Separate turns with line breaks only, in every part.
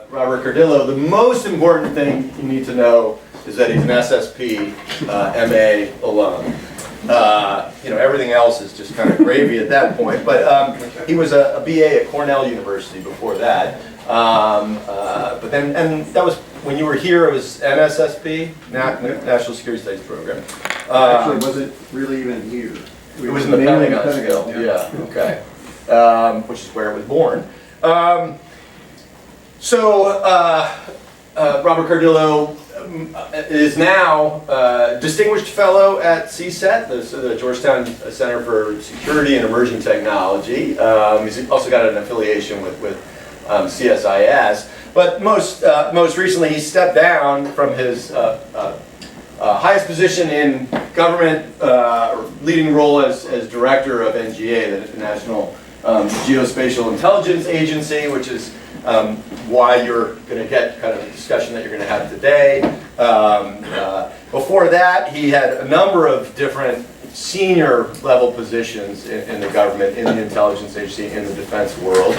Robert Cardillo, the most important thing you need to know is that he's an SSP MA alum. Everything else is just kind of gravy at that point, but he was a BA at Cornell University before that. But then, and that was, when you were here, it was NSSP, National Security Studies Program.
Actually, it wasn't really even here.
It was in the Pentagon still, yeah, okay. Which is where it was born. Robert Cardillo is now Distinguished Fellow at CSET, the Georgetown Center for Security and Emerging Technology. He's also got an affiliation with CSIS. But most recently, he stepped down from his highest position in government, leading role as director of NGA, the National Geospatial-Intelligence Agency, which is why you're going to get kind of the discussion that you're going to have today. Before that, he had a number of different senior level positions in the government, in the intelligence agency, in the defense world,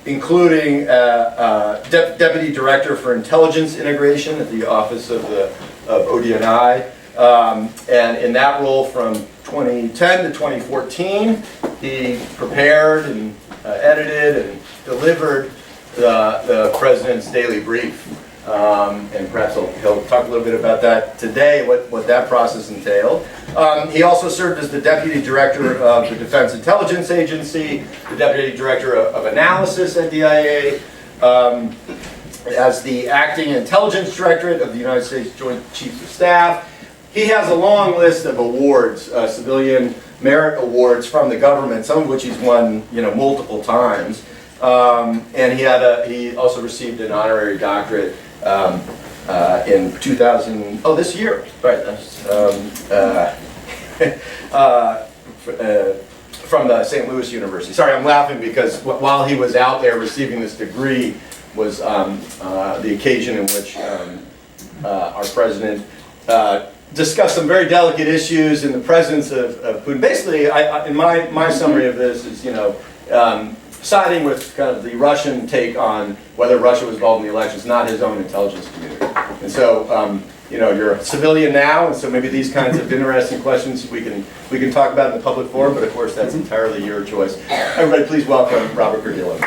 including Deputy Director for Intelligence Integration at the Office of ODNI. And in that role from 2010 to 2014, he prepared and edited and delivered the President's Daily Brief. And perhaps he'll talk a little bit about that today, what that process entailed. He also served as the Deputy Director of the Defense Intelligence Agency, the Deputy Director of Analysis at DIA, as the Acting Intelligence Directorate of the United States Joint Chiefs of Staff. He has a long list of awards, civilian merit awards from the government, some of which he's won, multiple times. And he also received an honorary doctorate in 2000. Oh, this year, right? From the St. Louis University. Sorry, I'm laughing because while he was out there receiving this degree was the occasion in which our president discussed some very delicate issues in the presence of Putin. Basically, in my summary of this is, siding with kind of the Russian take on whether Russia was involved in the elections, not his own intelligence community. And so, you're a civilian now, and so maybe these kinds of interesting questions we can talk about in the public forum, but of course that's entirely your choice. Everybody please welcome Robert Cardillo.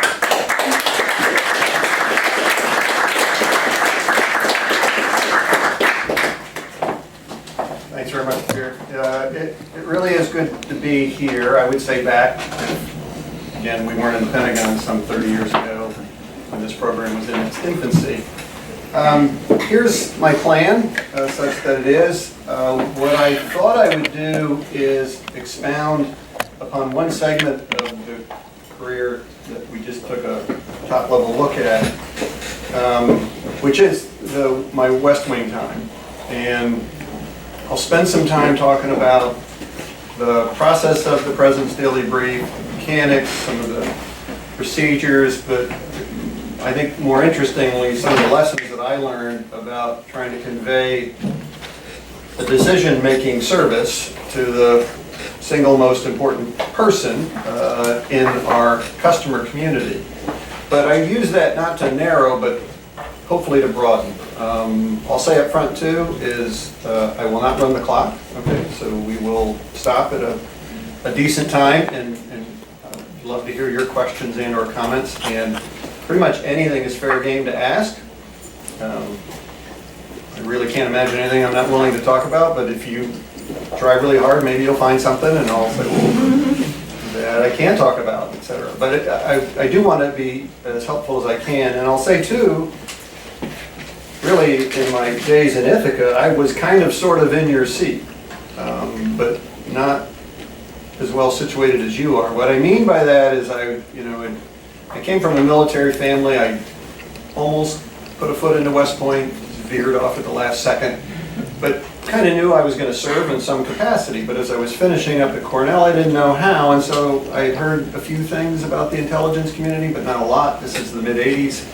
Thanks very much, Peter. It really is good to be here. I would say back, again, we weren't in the Pentagon some 30 years ago when this program was in its infancy. Here's my plan, such that it is. What I thought I would do is expound upon one segment of the career that we just took a top-level look at, which is my West Wing time. And I'll spend some time talking about the process of the President's Daily Brief, mechanics, some of the procedures, but I think more interestingly, some of the lessons that I learned about trying to convey a decision-making service to the single most important person in our customer community. But I use that not to narrow, but hopefully to broaden. I'll say up front too is I will not run the clock. Okay, so we will stop at a decent time, and I'd love to hear your questions and or comments. And pretty much anything is fair game to ask. I really can't imagine anything I'm not willing to talk about. But if you try really hard, maybe you'll find something, and I'll say, well, that I can talk about, etc. But I do want to be as helpful as I can, and I'll say too. Really, in my days in Ithaca, I was kind of sort of in your seat, but not as well situated as you are. What I mean by that is I came from a military family. I almost put a foot into West Point, veered off at the last second, but kind of knew I was going to serve in some capacity. But as I was finishing up at Cornell, I didn't know how, and so I had heard a few things about the intelligence community, but not a lot. This is the mid-'80s.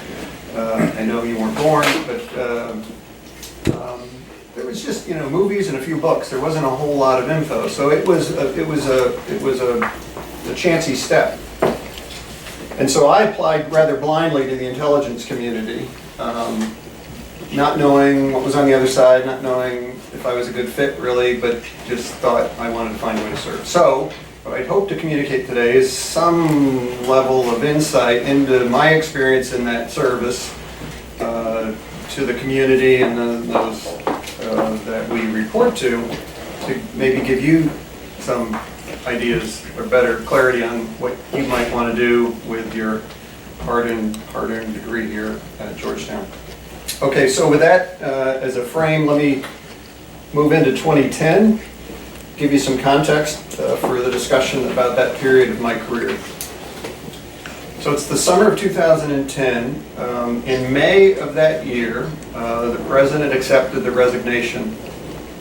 I know you weren't born, but there was just movies and a few books. There wasn't a whole lot of info, so it was a chancy step. And so I applied rather blindly to the intelligence community, not knowing what was on the other side, not knowing if I was a good fit really, but just thought I wanted to find a way to serve. So what I'd hope to communicate today is some level of insight into my experience in that service to the community and those that we report to maybe give you some ideas or better clarity on what you might want to do with your hard-earned degree here at Georgetown. Okay, so with that as a frame, let me move into 2010, give you some context for the discussion about that period of my career. So it's the summer of 2010. In May of that year, the President accepted the resignation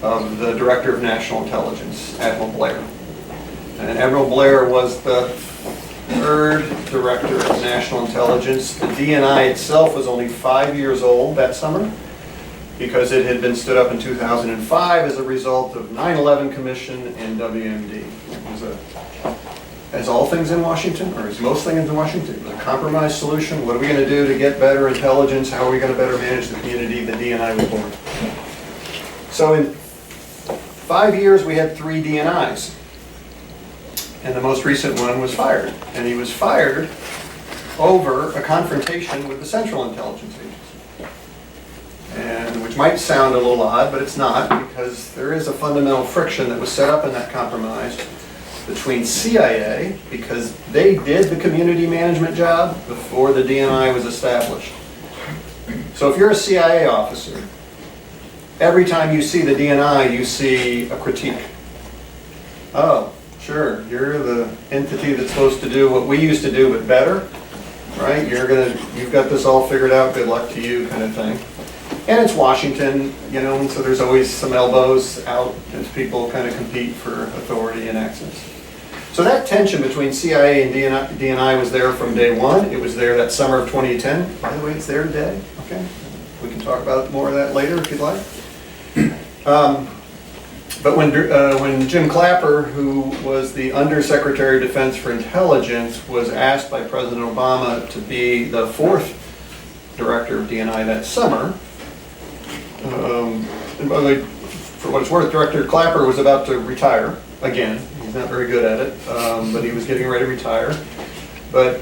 of the Director of National Intelligence, Admiral Blair. And Admiral Blair was the third Director of National Intelligence. The DNI itself was only 5 years old that summer because it had been stood up in 2005 as a result of 9/11 Commission and WMD. It was as all things in Washington, or as most things in Washington, it was a compromise solution. What are we going to do to get better intelligence? How are we going to better manage the community? The DNI was born. So in 5 years, we had 3 DNIs. And the most recent one was fired. And he was fired over a confrontation with the Central Intelligence Agency. And which might sound a little odd, but it's not, because there is a fundamental friction that was set up in that compromise between CIA, because they did the community management job before the DNI was established. So if you're a CIA officer, every time you see the DNI, you see a critique. Oh, sure, you're the entity that's supposed to do what we used to do, but better, right? You've got this all figured out, good luck to you, kind of thing. And it's Washington, you know, and so there's always some elbows out as people kind of compete for authority and access. So that tension between CIA and DNI was there from day one. It was there that summer of 2010. By the way, it's there today. Okay, we can talk about more of that later if you'd like. But when Jim Clapper, who was the Undersecretary of Defense for Intelligence, was asked by President Obama to be the 4th Director of DNI that summer, and by the way, for what it's worth, Director Clapper was about to retire again. He's not very good at it, but he was getting ready to retire. But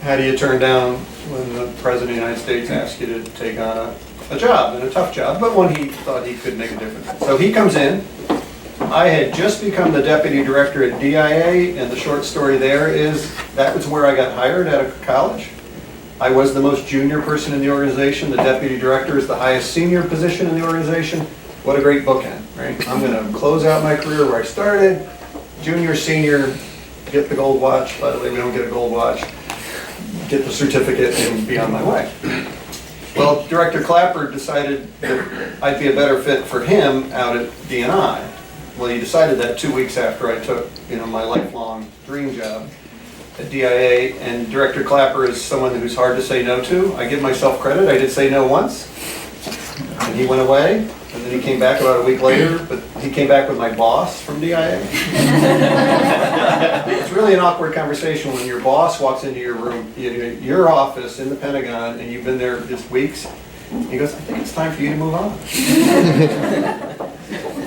how do you turn down when the President of the United States asks you to take on a job, and a tough job, but one he thought he could make a difference? So he comes in. I had just become the Deputy Director at DIA, and the short story there is that was where I got hired out of college. I was the most junior person in the organization. The Deputy Director is the highest senior position in the organization. What a great bookend, right? I'm going to close out my career where I started. Junior, senior, get the gold watch. By the way, we don't get a gold watch. Get the certificate and be on my way. Well, Director Clapper decided that I'd be a better fit for him out at DNI. Well, he decided that 2 weeks after I took, my lifelong dream job at DIA. And Director Clapper is someone who's hard to say no to. I give myself credit. I did say no once, and he went away. And then he came back about a week later, but he came back with my boss from DIA. It's really an awkward conversation when your boss walks into your room, your office in the Pentagon, and you've been there just weeks. He goes, I think it's time for you to move on.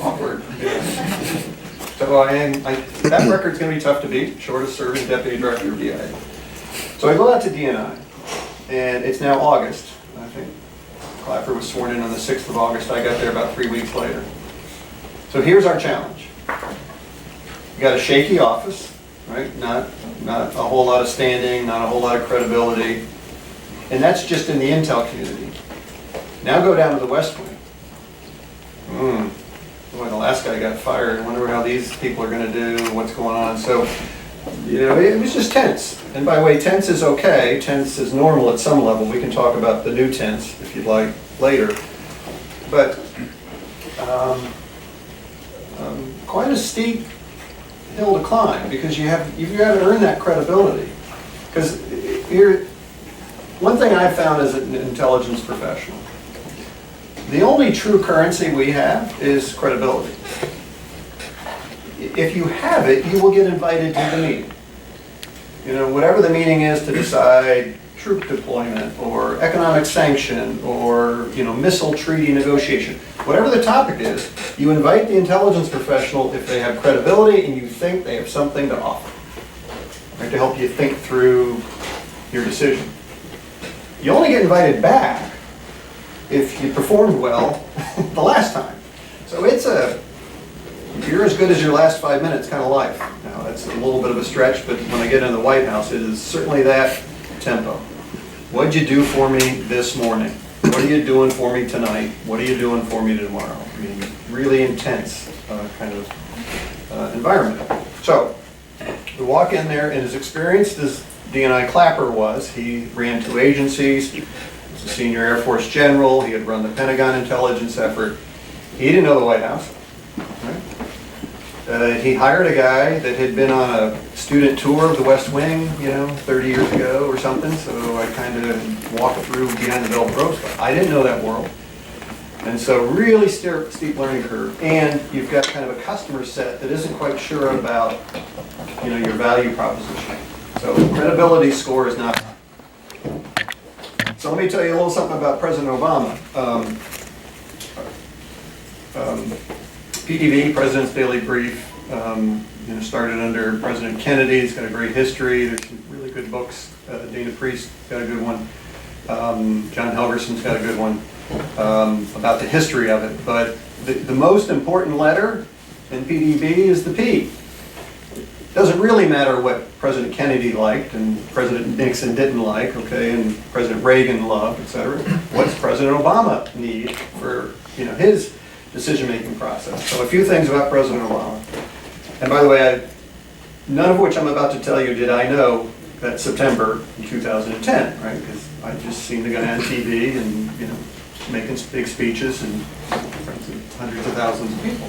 Awkward. So that record's going to be tough to beat, shortest serving Deputy Director of DIA. So I go out to DNI, and it's now August, I think. Clapper was sworn in on the 6th of August. I got there about 3 weeks later. So here's our challenge. We got a shaky office, right? Not a whole lot of standing, not a whole lot of credibility. And that's just in the intel community. Now go down to the West Wing. Boy, the last guy got fired. I wonder how these people are going to do, what's going on. So, it was just tense. And by the way, tense is okay. Tense is normal at some level. We can talk about the new tense, if you'd like, later. But quite a steep hill to climb, because you've got to earn that credibility. Because one thing I've found as an intelligence professional, the only true currency we have is credibility. If you have it, you will get invited to the meeting. You know, whatever the meeting is to decide troop deployment or economic sanction or, you know, missile treaty negotiation. Whatever the topic is, you invite the intelligence professional if they have credibility and you think they have something to offer, right, to help you think through your decision. You only get invited back if you performed well the last time. So it's you're as good as your last 5 minutes kind of life. Now, that's a little bit of a stretch, but when I get in the White House, it is certainly that tempo. What'd you do for me this morning? What are you doing for me tonight? What are you doing for me tomorrow? I mean, really intense kind of environment. So, we walk in there, and as experienced as D&I Clapper was, he ran 2 agencies, he was a senior Air Force general, he had run the Pentagon intelligence effort. He didn't know the White House. Right? He hired a guy that had been on a student tour of the West Wing, you know, 30 years ago or something, so I kind of walked through behind the velvet ropes. I didn't know that world. And so really steep learning curve. And you've got kind of a customer set that isn't quite sure about, you know, your value proposition. So credibility score is not. So let me tell you a little something about President Obama. PDV, President's Daily Brief, you know, started under President Kennedy. It's got a great history. There's some really good books. Dana Priest got a good one. John Helgerson's got a good one about the history of it. But the most important letter in PDV is the P. It doesn't really matter what President Kennedy liked and President Nixon didn't like, okay, and President Reagan loved, etc. What's President Obama need for, you know, his decision-making process? So a few things about President Obama. And by the way, none of which I'm about to tell you did I know that September in 2010, right? Because I just seen the guy on TV and, you know, making big speeches and hundreds of thousands of people.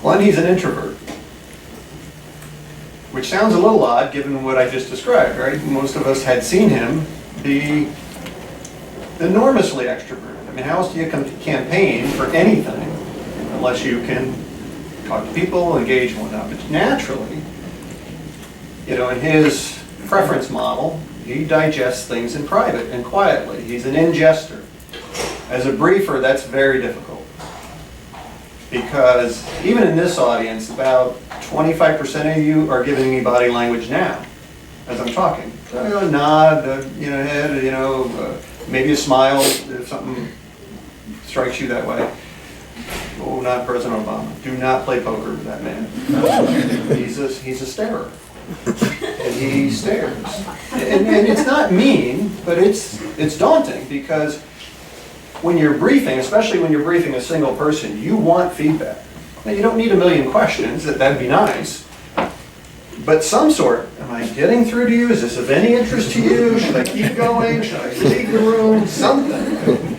One, he's an introvert, which sounds a little odd given what I just described, right? Most of us had seen him be enormously extroverted. I mean, how else do you campaign for anything unless you can talk to people, engage and whatnot? But naturally, you know, in his preference model, he digests things in private and quietly. He's an ingester. As a briefer, that's very difficult. Because even in this audience, about 25% of you are giving me body language now, as I'm talking. So, a nod, you know, head, you know, maybe a smile if something strikes you that way. Oh, not President Obama. Do not play poker with that man. He's a starer. And he stares. And it's not mean, but it's daunting because when you're briefing, especially when you're briefing a single person, you want feedback. Now, you don't need a million questions, that'd be nice. But some sort, am I getting through to you? Is this of any interest to you? Should I keep going? Should I leave the room? Something.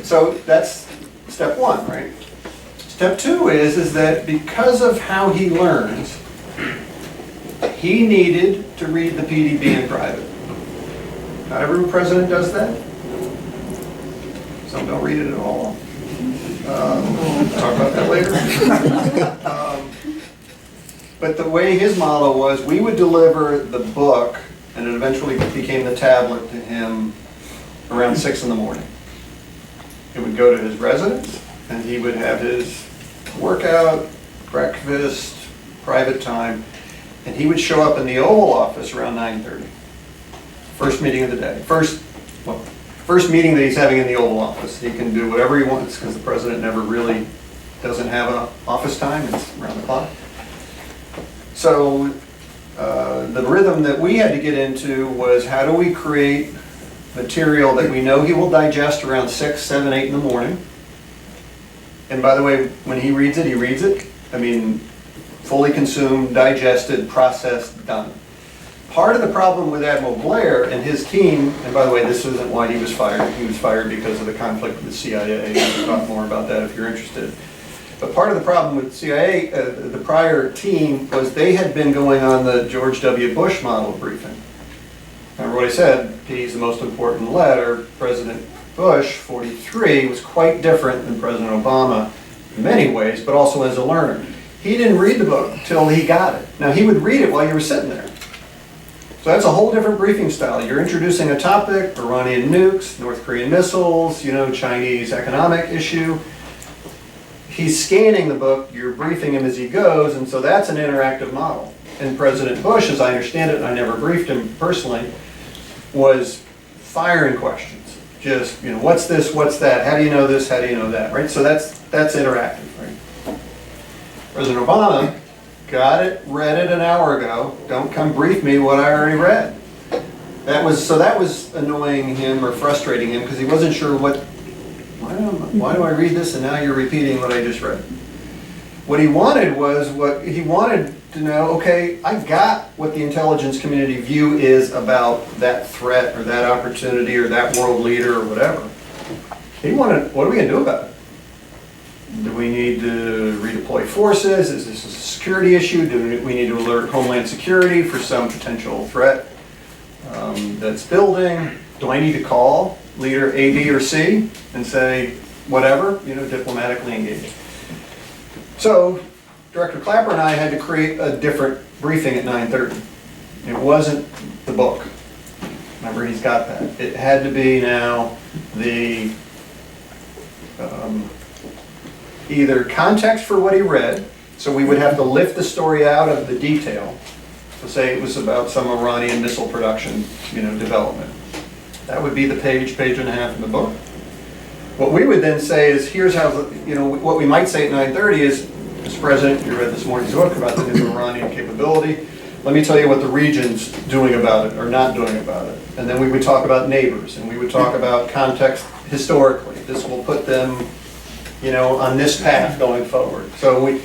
So that's step one, right? Step two is that because of how he learns, he needed to read the PDV in private. Not every president does that. Some don't read it at all. Talk about that later. But the way his model was, we would deliver the book, and it eventually became the tablet to him around 6 in the morning. It would go to his residence, and he would have his workout, breakfast, private time, and he would show up in the Oval Office around 9:30. First meeting of the day. First meeting that he's having in the Oval Office. He can do whatever he wants because the president never really doesn't have an office time. It's around the clock. So the rhythm that we had to get into was how do we create material that we know he will digest around 6, 7, 8 in the morning. And by the way, when he reads it, he reads it. I mean, fully consumed, digested, processed, done. Part of the problem with Admiral Blair and his team, and by the way, this isn't why he was fired. He was fired because of the conflict with the CIA. We'll talk more about that if you're interested. But part of the problem with CIA, the prior team, was they had been going on the George W. Bush model briefing. Remember what I said, P is the most important letter. President Bush, 43, was quite different than President Obama in many ways, but also as a learner. He didn't read the book till he got it. Now, he would read it while you were sitting there. So that's a whole different briefing style. You're introducing a topic, Iranian nukes, North Korean missiles, Chinese economic issue. He's scanning the book, you're briefing him as he goes, and so that's an interactive model. And President Bush, as I understand it, and I never briefed him personally, was firing questions. Just, what's this, what's that, how do you know this, how do you know that, right? So that's interactive, right? President Obama got it, read it an hour ago, don't come brief me what I already read. That was annoying him or frustrating him because he wasn't sure why do I read this and now you're repeating what I just read. What he wanted to know, okay, I got what the intelligence community view is about that threat or that opportunity or that world leader or whatever. He wanted, what are we going to do about it? Do we need to redeploy forces? Is this a security issue? Do we need to alert Homeland Security for some potential threat that's building? Do I need to call leader A, B, or C and say whatever, diplomatically engage? So Director Clapper and I had to create a different briefing at 9:30. It wasn't the book. Remember, he's got that. It had to be now the either context for what he read, so we would have to lift the story out of the detail. So say it was about some Iranian missile production, development. That would be the page and a half in the book. What we would then say is, here's how, what we might say at 9:30 is, Mr. President, you read this morning's book about the new Iranian capability. Let me tell you what the region's doing about it or not doing about it. And then we would talk about neighbors, and we would talk about context historically. This will put them, on this path going forward. So it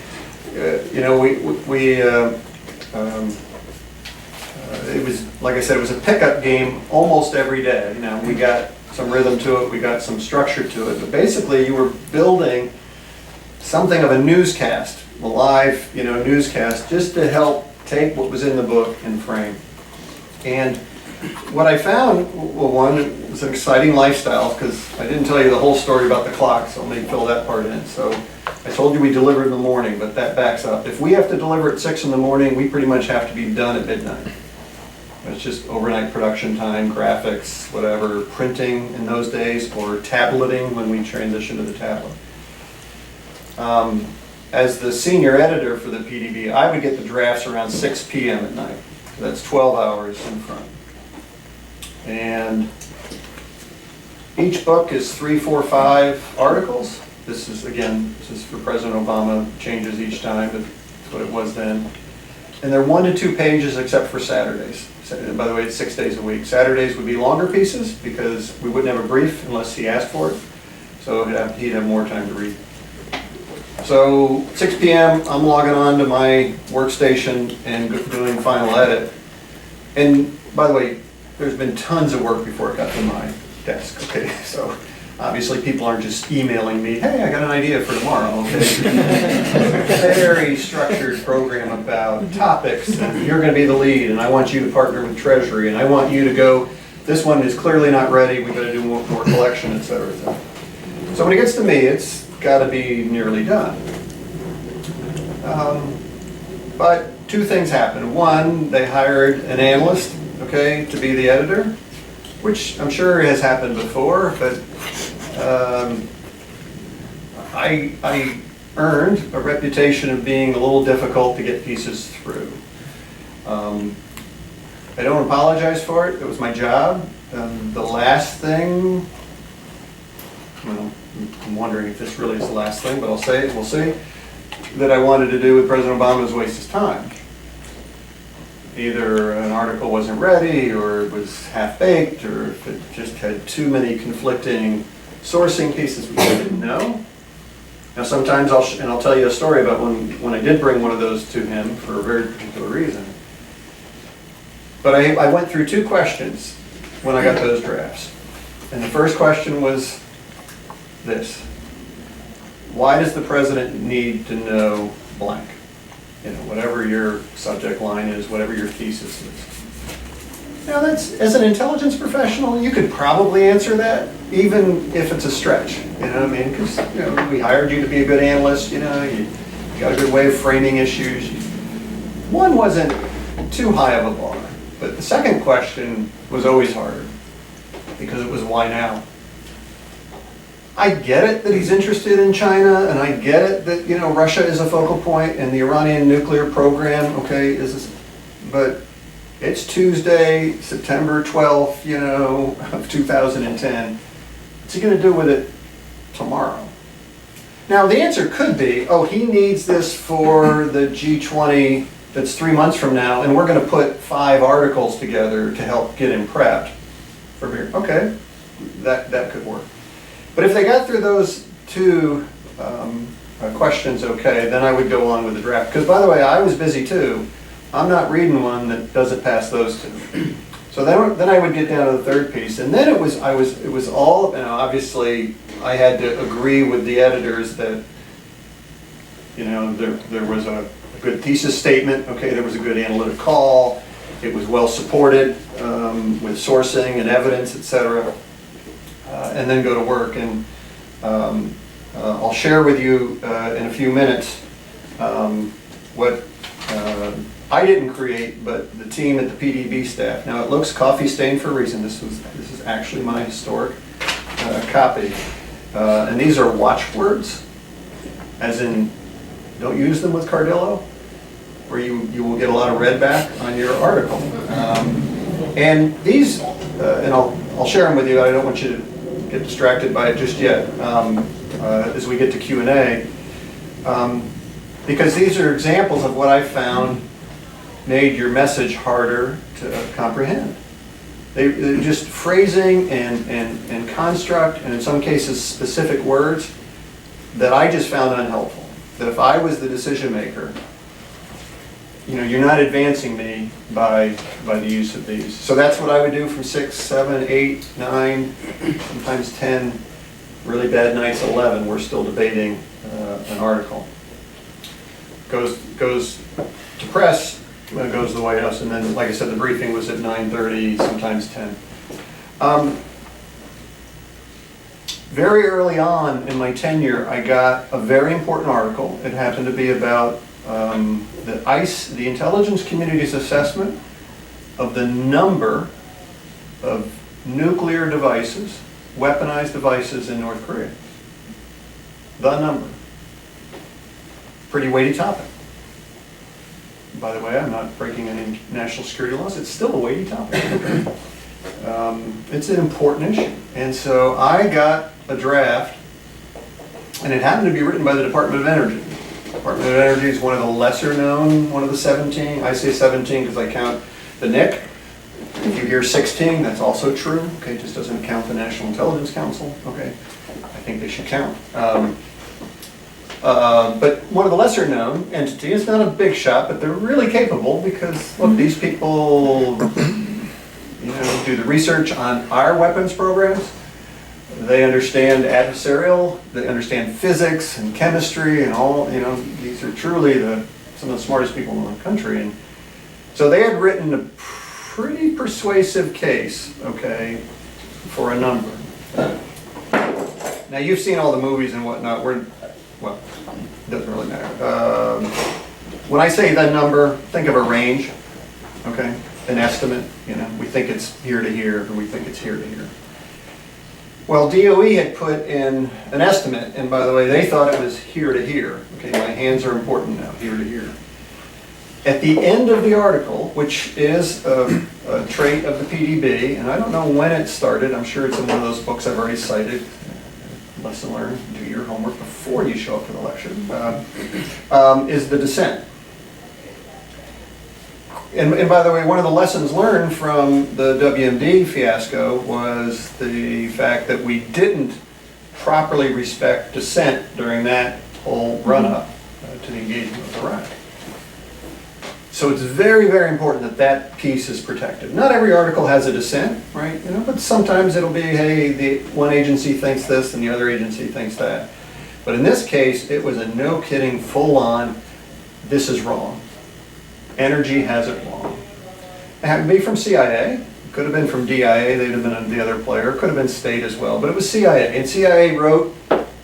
was, like I said, it was a pickup game almost every day. We got some rhythm to it, we got some structure to it, but basically you were building something of a newscast, a live, newscast, just to help take what was in the book and frame. And what I found, well, one, it was an exciting lifestyle, because I didn't tell you the whole story about the clock, so let me fill that part in. So I told you we deliver in the morning, but that backs up. If we have to deliver at 6 in the morning, we pretty much have to be done at midnight. It's just overnight production time, graphics, whatever, printing in those days, or tableting when we transitioned to the tablet. As the senior editor for the PDB, I would get the drafts around 6 p.m. at night. That's 12 hours in front. And each book is 3, 4, 5 articles. This is for President Obama, changes each time, but that's what it was then. And they're 1 to 2 pages except for Saturdays. By the way, it's 6 days a week. Saturdays would be longer pieces because we wouldn't have a brief unless he asked for it. So he'd have more time to read. So 6 p.m., I'm logging on to my workstation and doing final edit. And by the way, there's been tons of work before it got to my desk. Okay, so obviously people aren't just emailing me, hey, I got an idea for tomorrow. Okay, very structured program about topics, and you're going to be the lead, and I want you to partner with Treasury, and I want you to go, this one is clearly not ready, we've got to do more collection, etc. So when it gets to me, it's got to be nearly done. But 2 things happened. One, they hired an analyst, okay, to be the editor, which I'm sure has happened before, but I earned a reputation of being a little difficult to get pieces through. I don't apologize for it. It was my job. The last thing, well, I'm wondering if this really is the last thing, but I'll say it, we'll see, that I wanted to do with President Obama was waste his time. Either an article wasn't ready, or it was half-baked, or if it just had too many conflicting sourcing pieces we didn't know. Now sometimes I'll tell you a story about when I did bring one of those to him for a very particular reason. But I went through 2 questions when I got those drafts. And the first question was this: why does the president need to know blank? Whatever your subject line is, whatever your thesis is. Now that's, as an intelligence professional, you could probably answer that, even if it's a stretch. Because we hired you to be a good analyst. You got a good way of framing issues. One wasn't too high of a bar, but the second question was always harder because it was why now? I get it that he's interested in China, and I get it that, you know, Russia is a focal point and the Iranian nuclear program, okay, but it's Tuesday, September 12th, you know, of 2010. What's he gonna do with it tomorrow? Now, the answer could be, oh, he needs this for the G20 that's 3 months from now, and we're gonna put 5 articles together to help get him prepped for here. Okay, that could work. But if they got through those 2 questions okay, then I would go on with the draft. Because by the way, I was busy too. I'm not reading one that doesn't pass those 2. So then I would get down to the 3rd piece, and then it was all, you know, obviously I had to agree with the editors that, you know, there was a good thesis statement, okay, there was a good analytic call, it was well supported with sourcing and evidence, etc. And then go to work. And I'll share with you in a few minutes what I didn't create, but the team at the PDB staff. Now it looks coffee stained for a reason. This is actually my historic copy. And these are watchwords, as in don't use them with Cardillo, or you will get a lot of red back on your article. And these, and I'll share them with you. I don't want you to get distracted by it just yet as we get to Q&A, because these are examples of what I found made your message harder to comprehend. They're just phrasing and construct, and in some cases specific words that I just found unhelpful. That if I was the decision maker, you know, you're not advancing me by the use of these. So that's what I would do from 6, 7, 8, 9, sometimes 10, really bad nights 11. We're still debating an article. Goes to press, goes to the White House, and then, like I said, the briefing was at 9:30, sometimes 10. Very early on in my tenure, I got a very important article. It happened to be about the intelligence community's assessment of the number of nuclear devices, weaponized devices in North Korea. The number. Pretty weighty topic. By the way, I'm not breaking any national security laws. It's still a weighty topic. It's an important issue. And so I got a draft, and it happened to be written by the Department of Energy. Department of Energy is one of the lesser known, one of the 17. I say 17 because I count the NIC. If you hear 16, that's also true. Okay, it just doesn't count the National Intelligence Council. Okay, I think they should count. But one of the lesser known entities, it's not a big shot, but they're really capable because, look, these people, you know, do the research on our weapons programs. They understand adversarial, they understand physics and chemistry and all, you know, these are truly some of the smartest people in the country. And so they had written a pretty persuasive case, okay, for a number. Now you've seen all the movies and whatnot, well, it doesn't really matter. When I say the number, think of a range, okay, an estimate, you know, we think it's here to here, or we think it's here to here. Well, DOE had put in an estimate, and by the way, they thought it was here to here. Okay, my hands are important now, here to here. At the end of the article, which is a trait of the PDB, and I don't know when it started, I'm sure it's in one of those books I've already cited, lesson learned, do your homework before you show up for the lecture, is the dissent. And by the way, one of the lessons learned from the WMD fiasco was the fact that we didn't properly respect dissent during that whole run-up to the engagement with Iraq. So it's very, very important that that piece is protected. Not every article has a dissent, right? You know, but sometimes it'll be, hey, the one agency thinks this and the other agency thinks that. But in this case, it was a no-kidding, full-on, this is wrong. Energy has it wrong. It happened to be from CIA. It could have been from DIA. They'd have been the other player. It could have been state as well. But it was CIA. And CIA wrote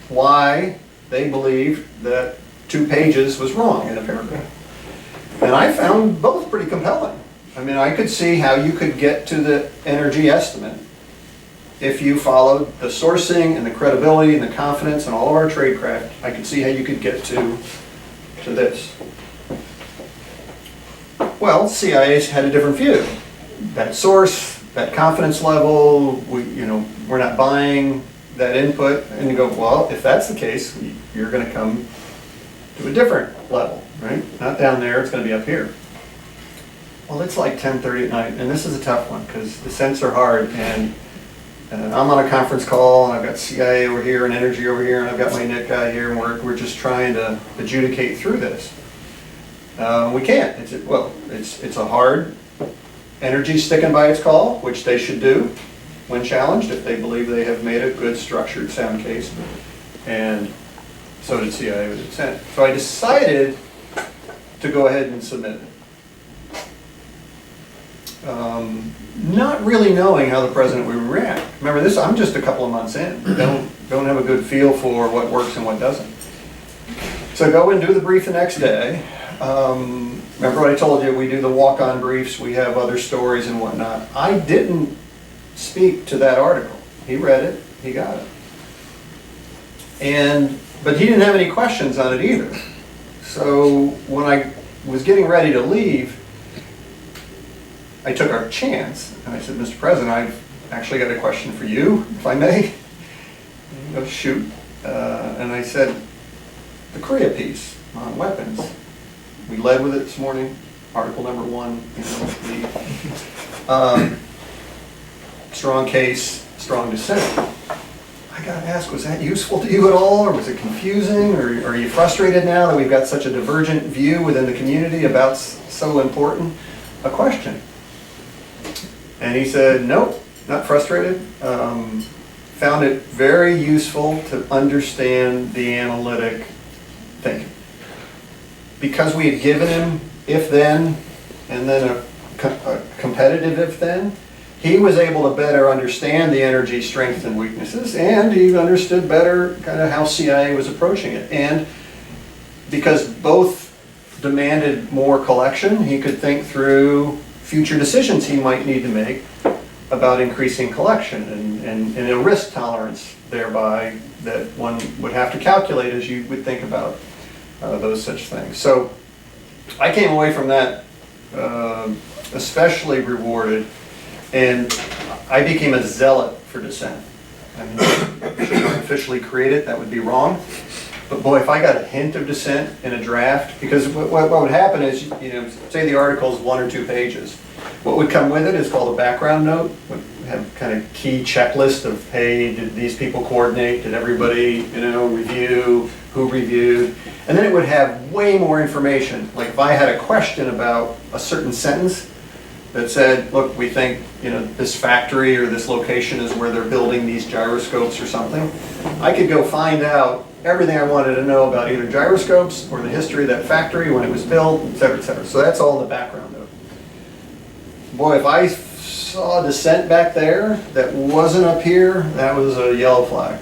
why they believed that 2 pages was wrong in a paragraph. And I found both pretty compelling. I mean, I could see how you could get to the energy estimate if you followed the sourcing and the credibility and the confidence and all of our tradecraft. I could see how you could get to this. Well, CIA's had a different view. That source, that confidence level, we're not buying that input. And you go, well, if that's the case, you're going to come to a different level, right? Not down there, it's going to be up here. Well, it's like 10:30 at night, and this is a tough one because the cents are hard, and I'm on a conference call, and I've got CIA over here and Energy over here, and I've got my net guy here, and we're just trying to adjudicate through this. We can't. It's a hard. Energy's sticking by its call, which they should do when challenged if they believe they have made a good, structured, sound case, and so did CIA with its Senate. So I decided to go ahead and submit it. Not really knowing how the president would react. Remember this, I'm just a couple of months in. Don't have a good feel for what works and what doesn't. So go and do the brief the next day. Remember what I told you, we do the walk-on briefs, we have other stories and whatnot. I didn't speak to that article. He read it, he got it. But he didn't have any questions on it either. So when I was getting ready to leave, I took our chance, and I said, Mr. President, I've actually got a question for you, if I may. And he goes, shoot. And I said, the Korea piece on weapons. We led with it this morning, article number 1. Strong case, strong dissent. I gotta ask, was that useful to you at all, or was it confusing, or are you frustrated now that we've got such a divergent view within the community about so important a question? And he said, nope, not frustrated. Found it very useful to understand the analytic thinking. Because we had given him if-then, and then a competitive if-then, he was able to better understand the energy strengths and weaknesses, and he understood better kind of how CIA was approaching it. And because both demanded more collection, he could think through future decisions he might need to make about increasing collection and a risk tolerance thereby that one would have to calculate as you would think about those such things. So I came away from that especially rewarded, and I became a zealot for dissent. I mean, I should not officially create it, that would be wrong. But boy, if I got a hint of dissent in a draft, because what would happen is, say the article is 1 or 2 pages. What would come with it is called a background note. Would have kind of key checklist of, hey, did these people coordinate? Did everybody, review? Who reviewed? And then it would have way more information. Like if I had a question about a certain sentence that said, look, we think, this factory or this location is where they're building these gyroscopes or something, I could go find out everything I wanted to know about either gyroscopes or the history of that factory, when it was built, et cetera, et cetera. So that's all in the background note. Boy, if I saw dissent back there that wasn't up here, that was a yellow flag.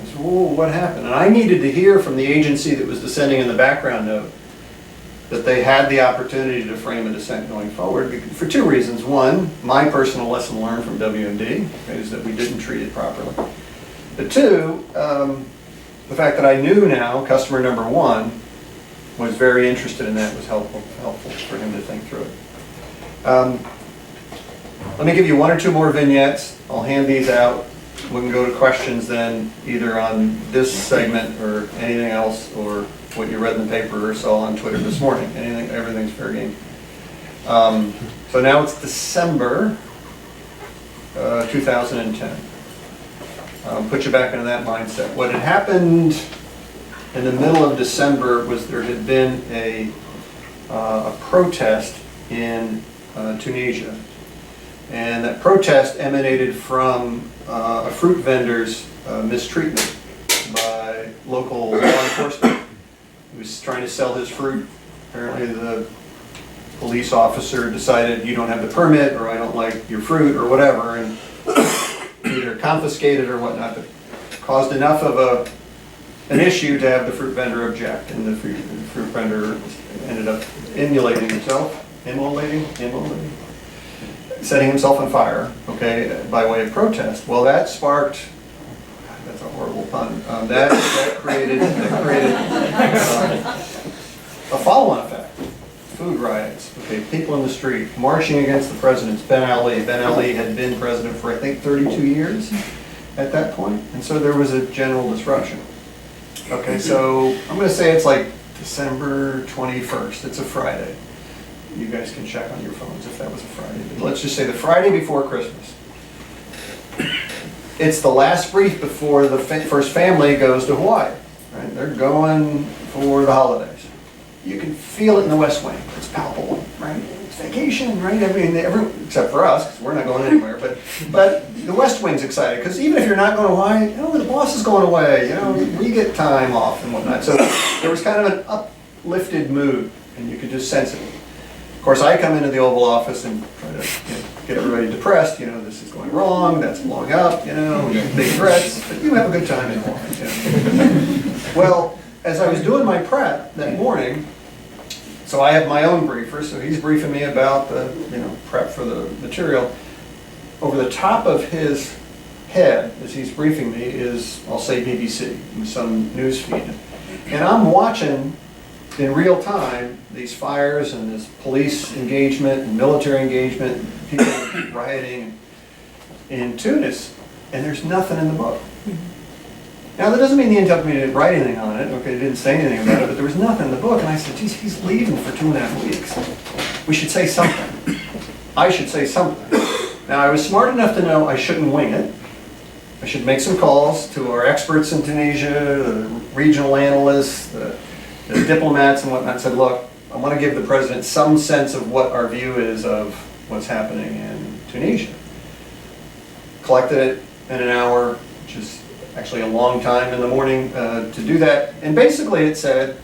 I said, whoa, what happened? And I needed to hear from the agency that was dissenting in the background note that they had the opportunity to frame a dissent going forward for 2 reasons. One, my personal lesson learned from WMD is that we didn't treat it properly. But 2, the fact that I knew now customer number 1 was very interested in that was helpful for him to think through it. Let me give you 1 or 2 more vignettes. I'll hand these out. We can go to questions then, either on this segment or anything else, or what you read in the paper or saw on Twitter this morning. Everything's fair game. So now it's December 2010. Put you back into that mindset. What had happened in the middle of December was there had been a protest in Tunisia. And that protest emanated from a fruit vendor's mistreatment by local law enforcement. He was trying to sell his fruit. Apparently the police officer decided, you don't have the permit, or I don't like your fruit, or whatever, and either confiscated or whatnot, but caused enough of an issue to have the fruit vendor object, and the fruit vendor ended up setting himself on fire, okay, by way of protest. Well, that sparked, that's a horrible pun, that created a follow-on effect. Food riots, okay, people in the street marching against the president. Ben Ali had been president for I think 32 years at that point, and so there was a general disruption. Okay, so I'm going to say it's like December 21st. It's a Friday. You guys can check on your phones if that was a Friday. But let's just say the Friday before Christmas. It's the last brief before the first family goes to Hawaii. Right? They're going for the holidays. You can feel it in the West Wing. It's palpable, right? It's vacation, right? I mean, except for us, because we're not going anywhere. But the West Wing's excited, because even if you're not going to Hawaii, you know, the boss is going away. You know, we get time off and whatnot. So there was kind of an uplifted mood, and you could just sense it. Of course, I come into the Oval Office and try to get everybody depressed. You know, this is going wrong, that's blowing up, you know, big threats. But you have a good time in Hawaii. You know? Well, as I was doing my prep that morning, so I have my own briefer, so he's briefing me about the, prep for the material. Over the top of his head, as he's briefing me, is, I'll say BBC, some news feed. And I'm watching in real time these fires and this police engagement and military engagement, people rioting in Tunis, and there's nothing in the book. Now, that doesn't mean the intel community didn't write anything on it, okay, they didn't say anything about it, but there was nothing in the book, and I said, geez, he's leaving for 2.5 weeks. We should say something. I should say something. Now, I was smart enough to know I shouldn't wing it. I should make some calls to our experts in Tunisia, the regional analysts, the diplomats and whatnot, and said, look, I want to give the president some sense of what our view is of what's happening in Tunisia. Collected it in an hour, which is actually a long time in the morning to do that. And basically it said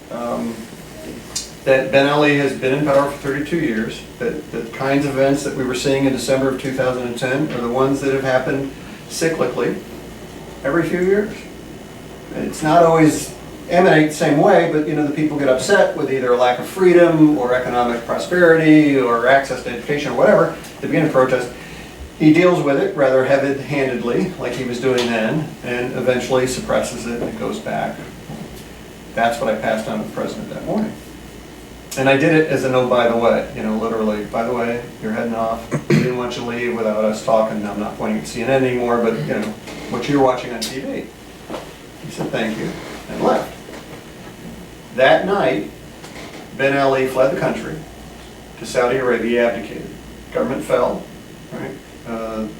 that Ben Ali has been in power for 32 years, that the kinds of events that we were seeing in December of 2010 are the ones that have happened cyclically every few years. It's not always emanate the same way, but the people get upset with either a lack of freedom or economic prosperity or access to education or whatever. They begin to protest. He deals with it rather heavy-handedly, like he was doing then, and eventually suppresses it and it goes back. That's what I passed on to the president that morning. And I did it as a no, by the way, literally, by the way, you're heading off. We didn't want you to leave without us talking. I'm not pointing at CNN anymore, but what you're watching on TV. He said thank you and left. That night, Ben Ali fled the country to Saudi Arabia. He abdicated. Government fell, right?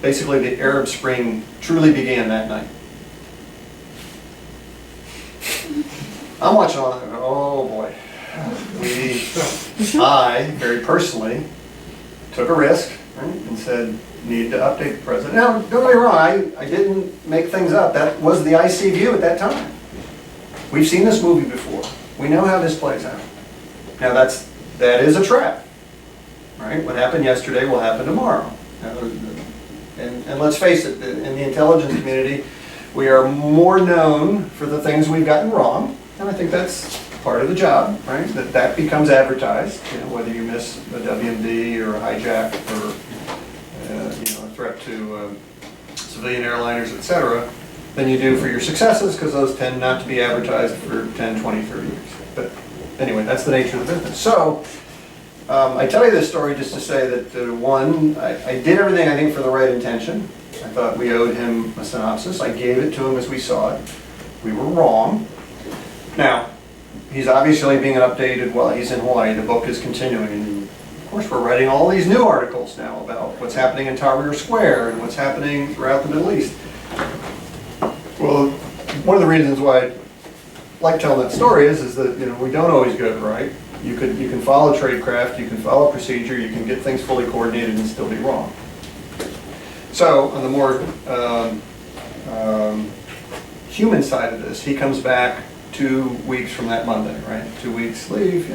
Basically, the Arab Spring truly began that night. I'm watching all that. Oh boy. I very personally took a risk, right, and said, need to update the president. Now, don't get me wrong, I didn't make things up. That was the IC view at that time. We've seen this movie before. We know how this plays out. Now that is a trap, right? What happened yesterday will happen tomorrow. And let's face it, in the intelligence community, we are more known for the things we've gotten wrong, and I think that's part of the job, right? That becomes advertised, whether you miss a WMD or a hijack or a threat to civilian airliners, etc., than you do for your successes, because those tend not to be advertised for 10, 20, 30 years. But anyway, that's the nature of the business. So I tell you this story just to say that, one, I did everything, I think, for the right intention. I thought we owed him a synopsis. I gave it to him as we saw it. We were wrong. Now, he's obviously being updated while he's in Hawaii. The book is continuing. And of course, we're writing all these new articles now about what's happening in Tahrir Square and what's happening throughout the Middle East. Well, one of the reasons why I like telling that story is that we don't always get it right. You can follow tradecraft, you can follow procedure, you can get things fully coordinated and still be wrong. So on the more human side of this, he comes back 2 weeks from that Monday, right? 2 weeks leave,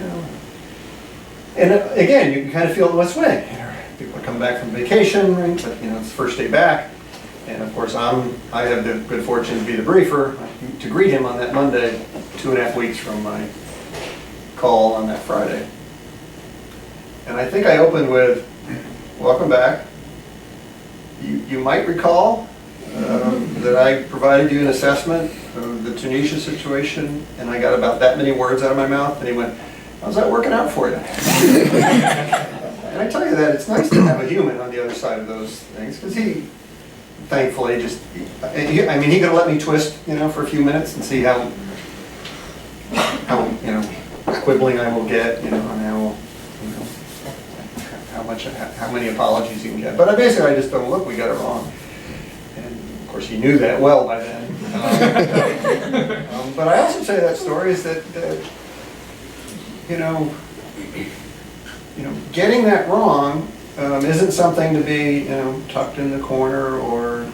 And again, you can kind of feel the West Wing. People are coming back from vacation, right? But it's the first day back. And of course, I have the good fortune to be the briefer, to greet him on that Monday, 2.5 weeks from my call on that Friday. And I think I opened with, welcome back. You might recall that I provided you an assessment of the Tunisia situation, and I got about that many words out of my mouth, and he went, how's that working out for you? And I tell you that, it's nice to have a human on the other side of those things, because he, thankfully, he could have let me twist, for a few minutes and see how quibbling I will get, on how many apologies you can get. But I just don't, look, we got it wrong. And of course, he knew that well by then. But I also say that story is that getting that wrong isn't something to be, tucked in the corner or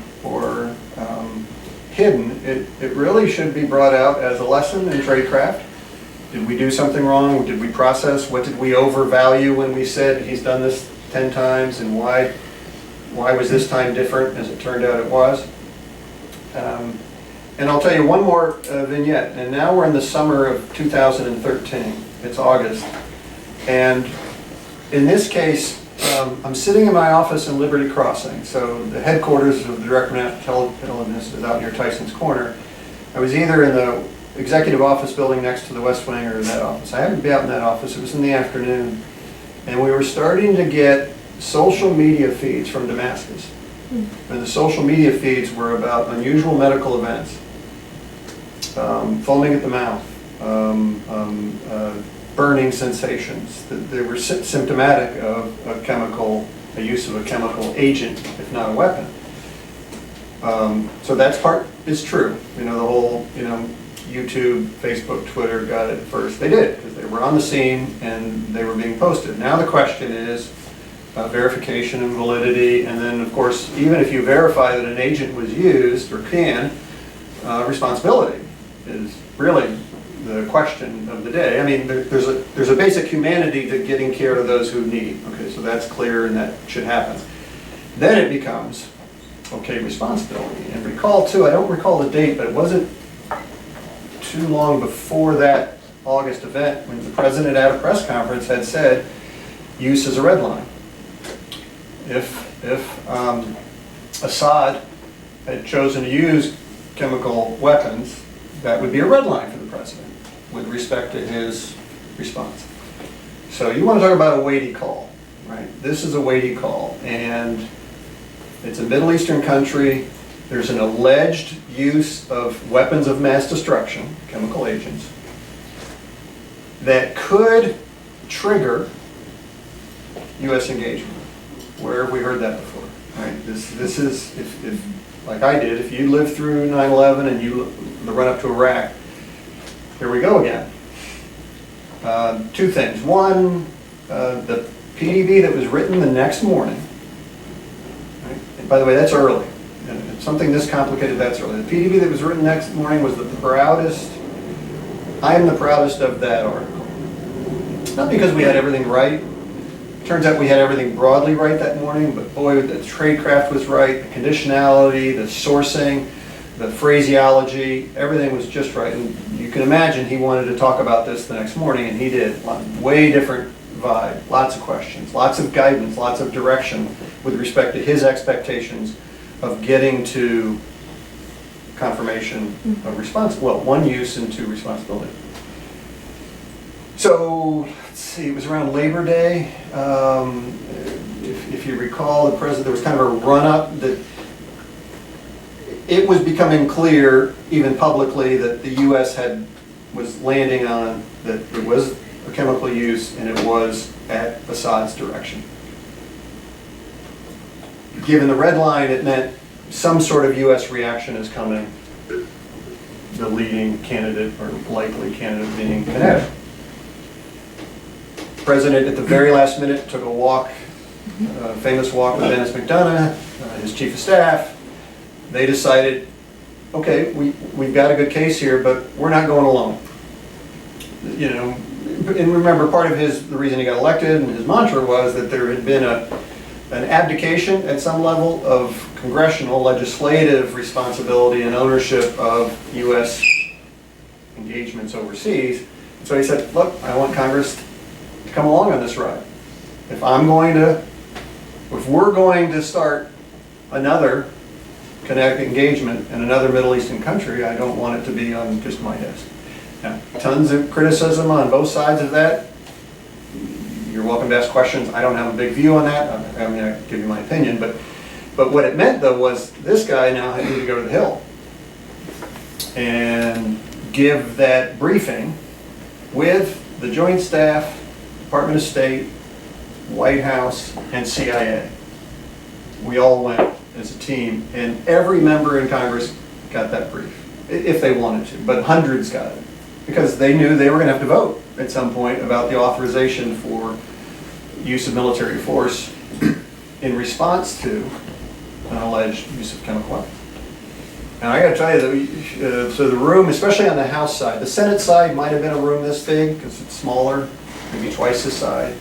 hidden. It really should be brought out as a lesson in tradecraft. Did we do something wrong? Did we process? What did we overvalue when we said he's done this 10 times, and why was this time different? As it turned out, it was. And I'll tell you one more vignette. And now we're in the summer of 2013. It's August. And in this case, I'm sitting in my office in Liberty Crossing. So the headquarters of the Director of National Intelligence is out near Tyson's Corner. I was either in the executive office building next to the West Wing or in that office. I happened to be out in that office. It was in the afternoon. And we were starting to get social media feeds from Damascus. And the social media feeds were about unusual medical events, foaming at the mouth, burning sensations. They were symptomatic of a use of a chemical agent, if not a weapon. So that part is true. The whole, YouTube, Facebook, Twitter got it first. They did, because they were on the scene and they were being posted. Now the question is verification and validity, and then of course, even if you verify that an agent was used or responsibility is really the question of the day. I mean, there's a basic humanity to getting care to those who need. Okay, so that's clear and that should happen. Then it becomes, okay, responsibility. And recall too, I don't recall the date, but it wasn't too long before that August event when the president at a press conference had said, use is a red line. If Assad had chosen to use chemical weapons, that would be a red line for the president with respect to his response. So you want to talk about a weighty call, right? This is a weighty call, and it's a Middle Eastern country. There's an alleged use of weapons of mass destruction, chemical agents, that could trigger U.S. engagement. Where have we heard that before? Right? This is, if like I did, if you lived through 9/11 and the run up to Iraq, here we go again. Two things. One, the PDB that was written the next morning. Right? And by the way, that's early. And something this complicated, that's early. The PDB that was written next morning was the proudest. I am the proudest of that article. Not because we had everything right. Turns out we had everything broadly right that morning, but boy, the tradecraft was right, the conditionality, the sourcing, the phraseology, everything was just right. And you can imagine he wanted to talk about this the next morning, and he did. Way different vibe, lots of questions, lots of guidance, lots of direction with respect to his expectations of getting to confirmation of response. Well, one, use, and two, responsibility. So, let's see, it was around Labor Day. If you recall, the president, there was kind of a run-up that it was becoming clear, even publicly, that the U.S. was landing on that it was a chemical use and it was at Assad's direction. Given the red line, it meant some sort of U.S. reaction is coming, the leading candidate or likely candidate being Canada. The president, at the very last minute, took a walk, a famous walk with Dennis McDonough, his chief of staff. They decided, okay, we've got a good case here, but we're not going alone. And remember, part of the reason he got elected and his mantra was that there had been a an abdication at some level of congressional legislative responsibility and ownership of U.S. engagements overseas. So he said, look, I want Congress to come along on this ride. If we're going to start another Connect engagement in another Middle Eastern country, I don't want it to be on just my desk. Now, tons of criticism on both sides of that. You're welcome to ask questions. I don't have a big view on that. I mean, I can give you my opinion, but what it meant though was this guy now had to go to the Hill and give that briefing with the Joint Staff, Department of State, White House, and CIA. We all went as a team, and every member in Congress got that brief, if they wanted to, but hundreds got it, because they knew they were going to have to vote at some point about the authorization for use of military force in response to an alleged use of chemical weapons. Now I got to tell you, so the room, especially on the House side, the Senate side might have been a room this big because it's smaller, maybe twice this size,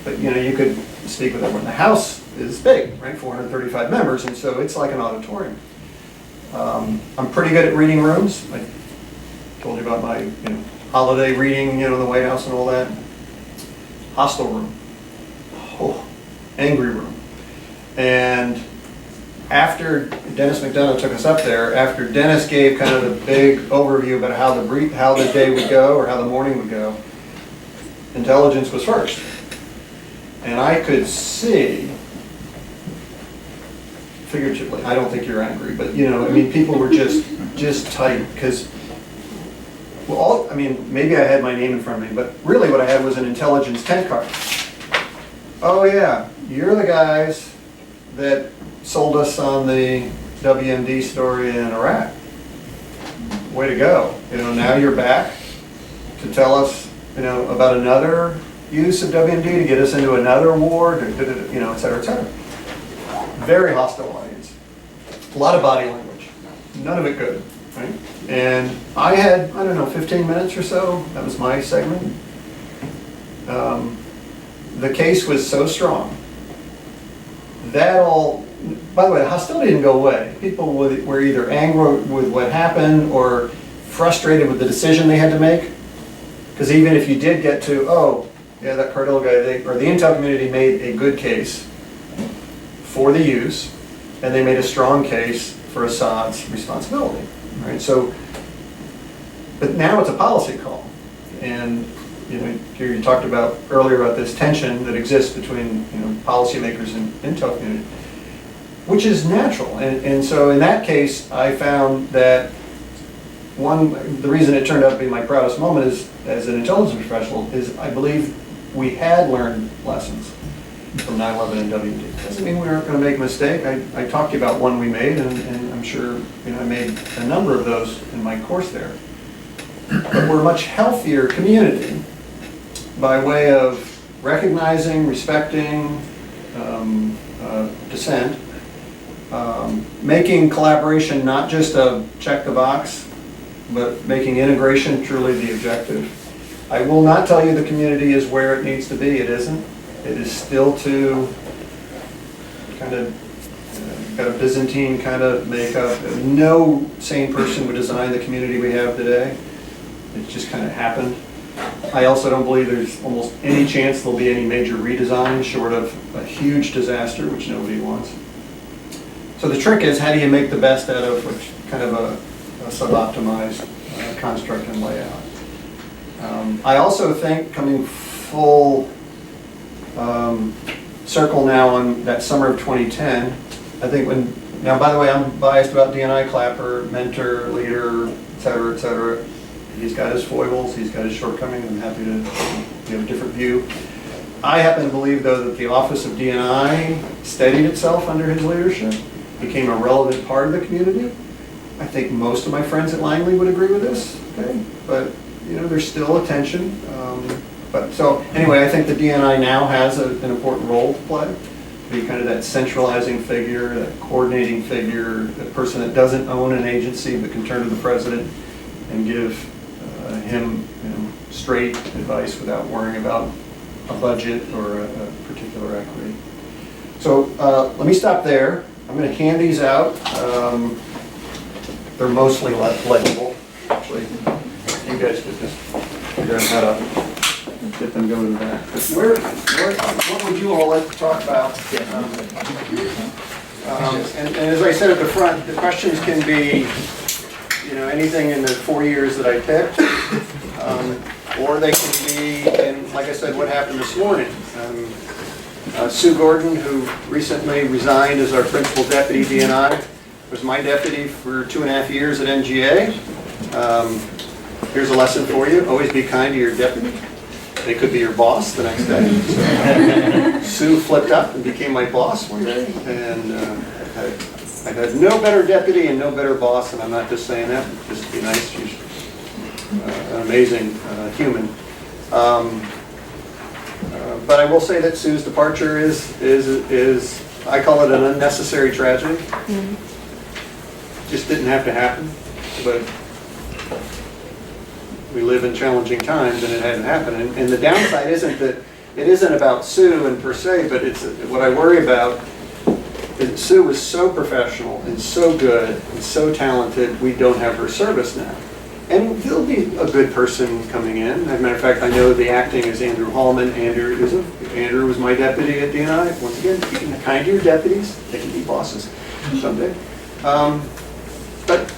but you know, you could speak with everyone. The House is big, right? 435 members, and so it's like an auditorium. I'm pretty good at reading rooms. I told you about my holiday reading, in the White House and all that. Hostile room. Oh, angry room. And after Dennis McDonough took us up there, after Dennis gave kind of the big overview about how the day would go or how the morning would go, intelligence was first. And I could see, figuratively, I don't think you're angry, but people were just tight because, maybe I had my name in front of me, but really what I had was an intelligence tent card. Oh yeah, you're the guys that sold us on the WMD story in Iraq. Way to go. Now you're back to tell us, about another use of WMD to get us into another war, et cetera, et cetera. Very hostile audience. A lot of body language. None of it good, right? And I had, 15 minutes or so. That was my segment. The case was so strong. By the way, the hostility didn't go away. People were either angry with what happened or frustrated with the decision they had to make. Because even if you did get to, that Cardillo guy, or the intel community made a good case for the use, and they made a strong case for Assad's responsibility, right? So, but now it's a policy call. And you talked about earlier about this tension that exists between policymakers and intel community, which is natural. And so in that case, I found that the reason it turned out to be my proudest moment is, as an intelligence professional, is I believe we had learned lessons from 9/11 and WMD. Doesn't mean we aren't going to make a mistake. I talked to you about one we made, and I'm sure I made a number of those in my course there. But we're a much healthier community by way of recognizing, respecting dissent, making collaboration not just a check the box, but making integration truly the objective. I will not tell you the community is where it needs to be. It isn't. It is still too kind of got a Byzantine kind of makeup. No sane person would design the community we have today. It just kind of happened. I also don't believe there's almost any chance there'll be any major redesign short of a huge disaster, which nobody wants. So the trick is, how do you make the best out of which kind of a sub-optimized construct and layout? I also think, coming full circle now on that summer of 2010, I think now by the way, I'm biased about D&I Clapper, mentor, leader, et cetera. He's got his foibles, he's got his shortcomings. I'm happy to give a different view. I happen to believe, though, that the Office of D&I steadied itself under his leadership, became a relevant part of the community. I think most of my friends at Langley would agree with this, okay? But, there's still a tension. So anyway, I think the D&I now has an important role to play. Be kind of that centralizing figure, that coordinating figure, the person that doesn't own an agency but can turn to the president and give him straight advice without worrying about a budget or a particular equity. So let me stop there. I'm going to hand these out. They're mostly legible. Actually, you guys could just figure out how to get them going back. But what would you all like to talk about? And as I said at the front, the questions can be, anything in the 4 years that I picked, or they can be, and like I said, what happened this morning. Sue Gordon, who recently resigned as our principal deputy DNI, was my deputy for 2.5 years at NGA. Here's a lesson for you: always be kind to your deputy. They could be your boss the next day. So, Sue flipped up and became my boss one day, and I've had no better deputy and no better boss, and I'm not just saying that just to be nice. She's an amazing human. But I will say that Sue's departure is I call it an unnecessary tragedy. Just didn't have to happen, but we live in challenging times and it hadn't happened. And the downside isn't that it isn't about Sue and per se, but it's what I worry about is that Sue was so professional and so good and so talented, we don't have her service now. And he'll be a good person coming in. As a matter of fact, I know the acting is Andrew Hallman. Andrew was my deputy at DNI. Once again, be kind to your deputies. They can be bosses someday. But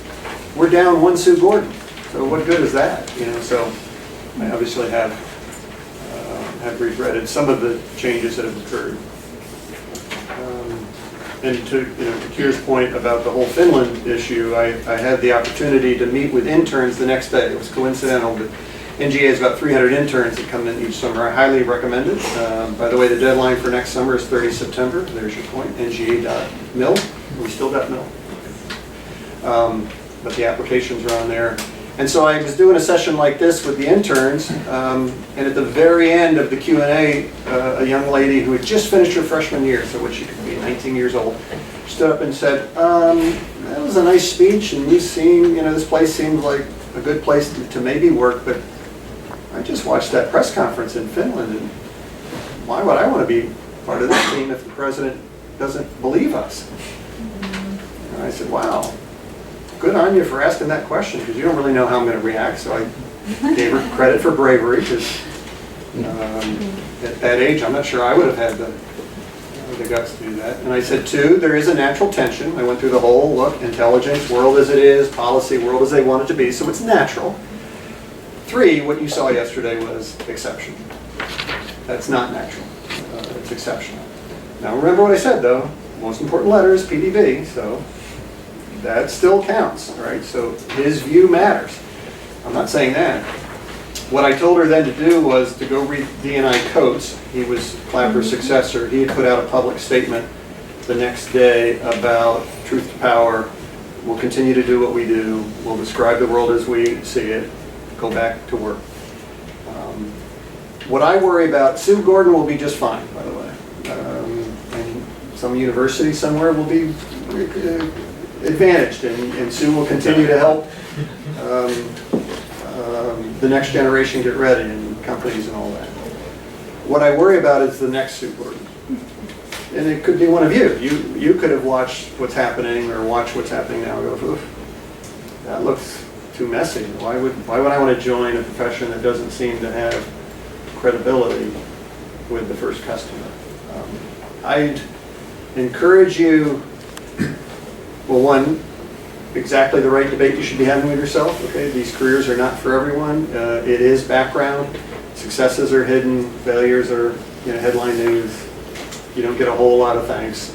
we're down one Sue Gordon. So what good is that? So I obviously have regretted some of the changes that have occurred. And to Keir's point about the whole Finland issue, I had the opportunity to meet with interns the next day. It was coincidental, but NGA has about 300 interns that come in each summer. I highly recommend it. By the way, the deadline for next summer is 30 September. There's your point, nga.mil. We still got mil. But the applications are on there. And so I was doing a session like this with the interns, and at the very end of the Q&A, a young lady who had just finished her freshman year, so what she could be 19 years old, stood up and said, that was a nice speech, and this place seems like a good place to maybe work, but I just watched that press conference in Finland, and why would I want to be part of this team if the president doesn't believe us? And I said, wow. Good on you for asking that question, because you don't really know how I'm going to react. So I gave her credit for bravery, because at that age, I'm not sure I would have had the guts to do that. And I said, 2, there is a natural tension. I went through the whole look, intelligence, world as it is, policy, world as they want it to be, so it's natural. 3, what you saw yesterday was exceptional. That's not natural. It's exceptional. Now remember what I said, though. Most important letter is PDB, so that still counts, right? So his view matters. I'm not saying that. What I told her then to do was to go read D&I Coates. He was Clapper's successor. He had put out a public statement the next day about truth to power. We'll continue to do what we do. We'll describe the world as we see it. Go back to work. What I worry about, Sue Gordon will be just fine, by the way. And some university somewhere will be advantaged, and Sue will continue to help the next generation get ready, and companies and all that. What I worry about is the next Sue Gordon. And it could be one of you. You could have watched what's happening or watched what's happening now and go, oof, that looks too messy. Why would I want to join a profession that doesn't seem to have credibility with the first customer? I'd encourage you, well, one, exactly the right debate you should be having with yourself. Okay, these careers are not for everyone. It is background. Successes are hidden. Failures are headline news. You don't get a whole lot of thanks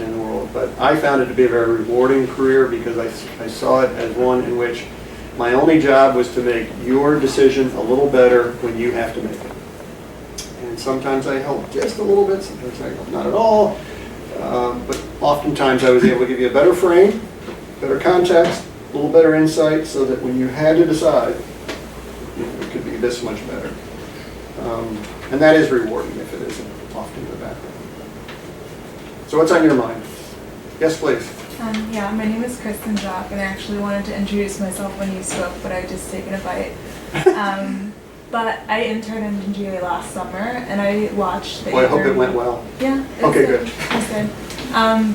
in the world. But I found it to be a very rewarding career because I saw it as one in which my only job was to make your decision a little better when you have to make it. And sometimes I help just a little bit, sometimes I help not at all. But oftentimes I was able to give you a better frame, better context, a little better insight, so that when you had to decide, it could be this much better. And that is rewarding if it isn't often the background. So what's on your mind? Yes, please.
Yeah, my name is Kristen Jock, and I actually wanted to introduce myself when you spoke, but I just taken a bite. but I interned in GA last summer, and I watched the.
Well, I hope it
8:30
went well.
Yeah. It was
Okay, good.
It was good.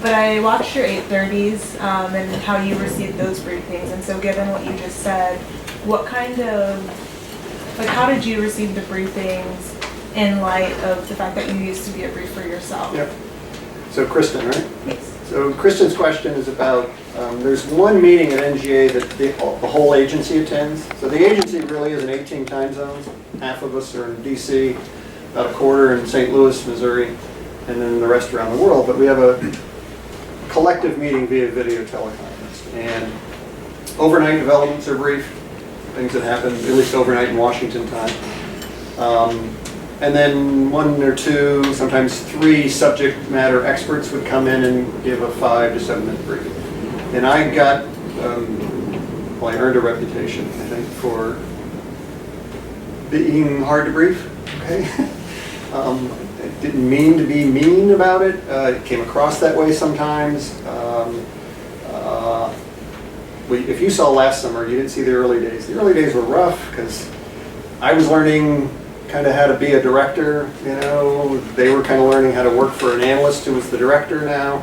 But I watched your 8:30s and how you received those briefings, and so given what you just said, what kind of, like, how did you receive the briefings in light of the fact that you used to be a briefer yourself?
Yep. So Kristen, right?
Yes.
So Kristen's question is about, there's one meeting at NGA that the whole agency attends. So the agency really is in 18 time zones. Half of us are in DC, about a quarter in St. Louis, Missouri, and then the rest around the world. But we have a collective meeting via video teleconference. And overnight developments are briefed, things that happen, at least overnight in Washington time. And then 1 or 2, sometimes 3 subject matter experts would come in and give a 5 to 7 minute briefing. And I got, well, I earned a reputation, I think, for being hard to brief, okay? I didn't mean to be mean about it. It came across that way sometimes. If you saw last summer, you didn't see the early days. The early days were rough because I was learning kind of how to be a director, you know. They were kind of learning how to work for an analyst who was the director now.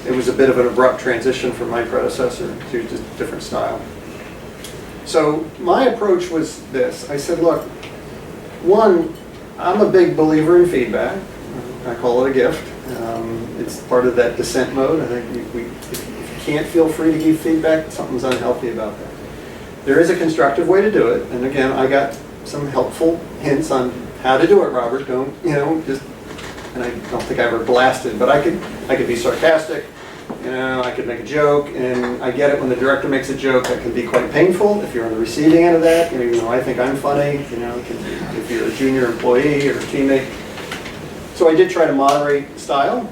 It was a bit of an abrupt transition from my predecessor to just a different style. So my approach was this. I said, look, one, I'm a big believer in feedback. I call it a gift. It's part of that dissent mode. I think if you can't feel free to give feedback, something's unhealthy about that. There is a constructive way to do it. And again, I got some helpful hints on how to do it, Robert. Don't, you know, just, and I don't think I ever blasted, but I could be sarcastic, you know, I could make a joke, and I get it when the director makes a joke, that can be quite painful if you're on the receiving end of that, you know, even though I think I'm funny, you know, if you're a junior employee or a teammate. So I did try to moderate style,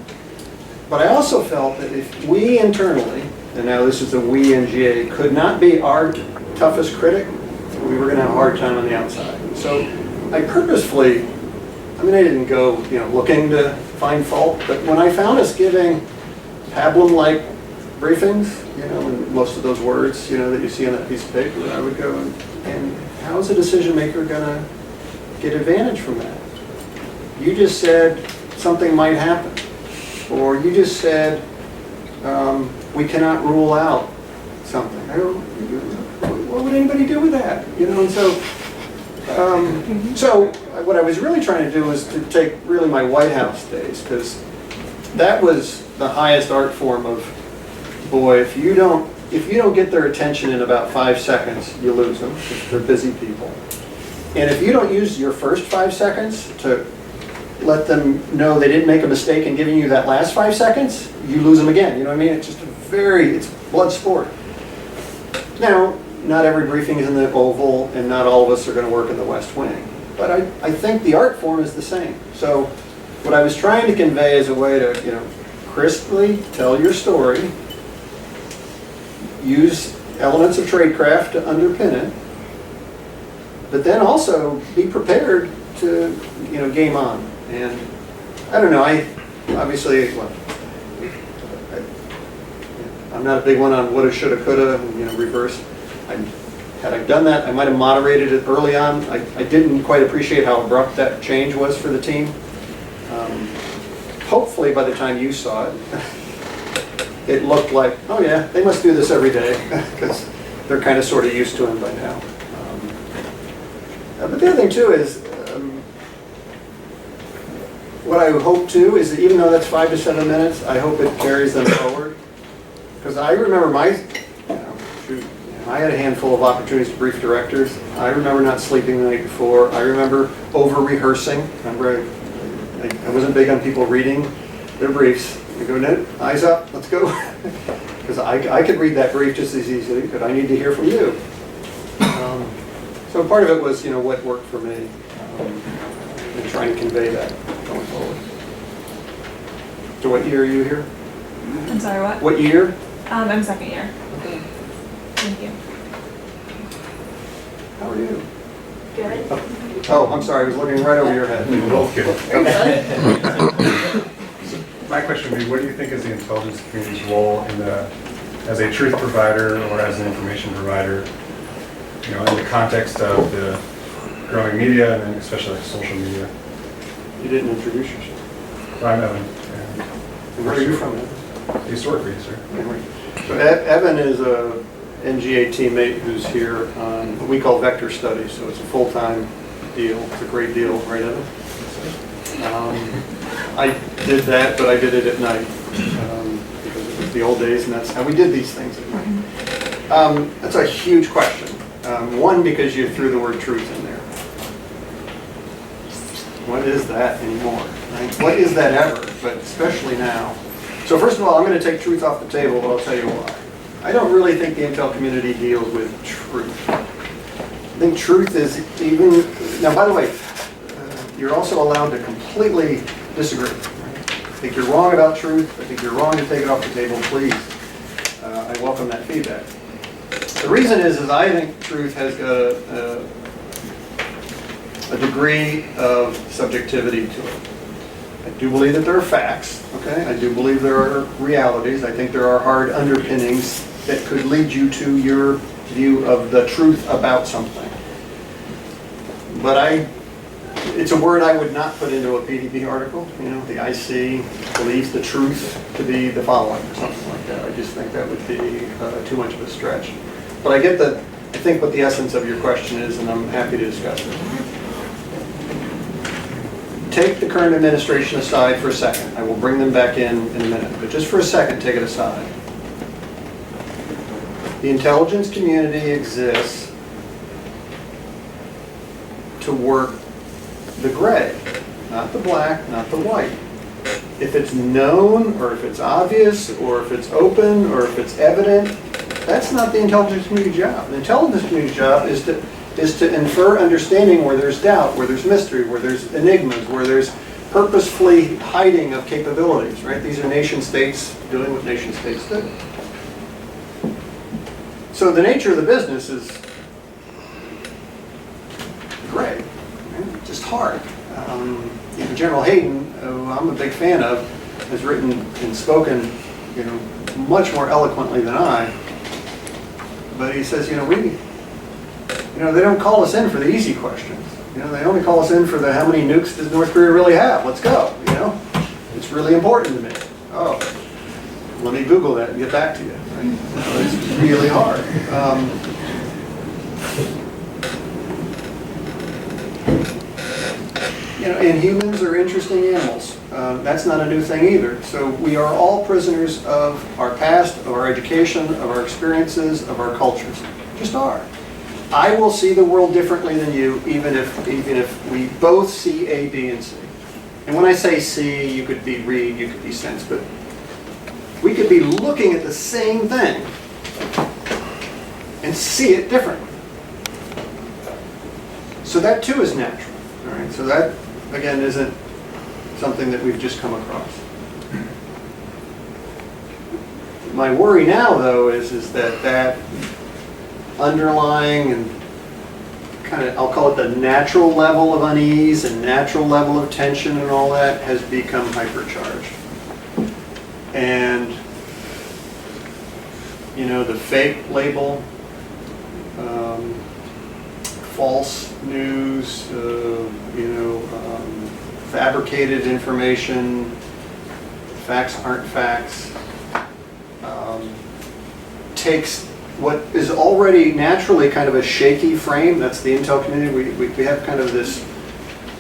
but I also felt that if we internally, and now this is a we NGA, could not be our toughest critic, we were going to have a hard time on the outside. So I purposefully, I mean, I didn't go, you know, looking to find fault, but when I found us giving pablum-like briefings, you know, and most of those words, you know, that you see on that piece of paper, I would go, and how is a decision maker going to get advantage from that? You just said something might happen, or you just said we cannot rule out something. I go, what would anybody do with that? You know, and so what I was really trying to do was to take really my White House days, because that was the highest art form of, boy, if you don't get their attention in about 5 seconds, you lose them, because they're busy people. And if you don't use your first 5 seconds to let them know they didn't make a mistake in giving you that last 5 seconds, you lose them again. You know what I mean? It's just it's blood sport. Now, not every briefing is in the Oval, and not all of us are going to work in the West Wing. But I think the art form is the same. So what I was trying to convey is a way to, you know, crisply tell your story, use elements of tradecraft to underpin it, but then also be prepared to, you know, game on. And I don't know, I'm not a big one on woulda, shoulda, coulda, you know, reverse. Had I done that, I might have moderated it early on. I didn't quite appreciate how abrupt that change was for the team. Hopefully by the time you saw it, it looked like, oh yeah, they must do this every day, because they're kind of sort of used to him by now. But the other thing too is, what I hope too is that even though that's 5 to 7 minutes, I hope it carries them forward. Because I remember I had a handful of opportunities to brief directors. I remember not sleeping the night before. I remember over-rehearsing. Remember, I wasn't big on people reading their briefs. I go, no, eyes up, let's go. Because I could read that brief just as easily, but I need to hear from you. So part of it was, you know, what worked for me, and trying to convey that going forward. So what year are you here?
I'm sorry, what?
What year?
I'm second year. Thank you.
How are you?
Good.
Oh, I'm sorry, I was looking right over your head.
My question would be, what do you think is the intelligence community's role as a truth provider or as an information provider, you know, in the context of the growing media, and then especially like social media.
You didn't introduce yourself.
I'm Evan. Yeah.
And where are you from?
I used to work for you, sir.
So Evan is a NGA teammate who's here on what we call vector studies, so it's a full-time deal. It's a great deal, right, Evan? I did that, but I did it at night because it was the old days, and that's how we did these things at night. That's a huge question. One, because you threw the word truth in there. What is that anymore? Right? What is that ever? But especially now. So first of all, I'm going to take truth off the table, but I'll tell you why. I don't really think the intel community deals with truth. I think truth is even, now by the way, you're also allowed to completely disagree. Right? I think you're wrong about truth. I think you're wrong to take it off the table, please. I welcome that feedback. The reason is I think truth has got a degree of subjectivity to it. I do believe that there are facts, okay? I do believe there are realities. I think there are hard underpinnings that could lead you to your view of the truth about something. But it's a word I would not put into a PDP article. You know, the IC believes the truth to be the following or something like that. I just think that would be too much of a stretch. But I think what the essence of your question is, and I'm happy to discuss it. Take the current administration aside for a second. I will bring them back in a minute, but just for a second, take it aside. The intelligence community exists to work the gray, not the black, not the white. If it's known, or if it's obvious, or if it's open, or if it's evident, that's not the intelligence community job. The intelligence community job is to infer understanding where there's doubt, where there's mystery, where there's enigmas, where there's purposefully hiding of capabilities, right? These are nation states doing what nation states do. So the nature of the business is gray, right? Just hard. General Hayden, who I'm a big fan of, has written and spoken, much more eloquently than I. But he says, they don't call us in for the easy questions. They only call us in for the how many nukes does North Korea really have? Let's go. It's really important to me. Oh, let me Google that and get back to you. Right? It's really hard. And humans are interesting animals. That's not a new thing either. So we are all prisoners of our past, of our education, of our experiences, of our cultures. Just are. I will see the world differently than you, even if we both see A, B, and C. And when I say see, you could be read, you could be sense, but we could be looking at the same thing and see it differently. So that too is natural. All right. So that again isn't something that we've just come across. My worry now, though, is that underlying and kind of, I'll call it the natural level of unease and natural level of tension and all that has become hypercharged. And, the fake label, false news, fabricated information, facts aren't facts, takes what is already naturally kind of a shaky frame. That's the intel community. We have kind of this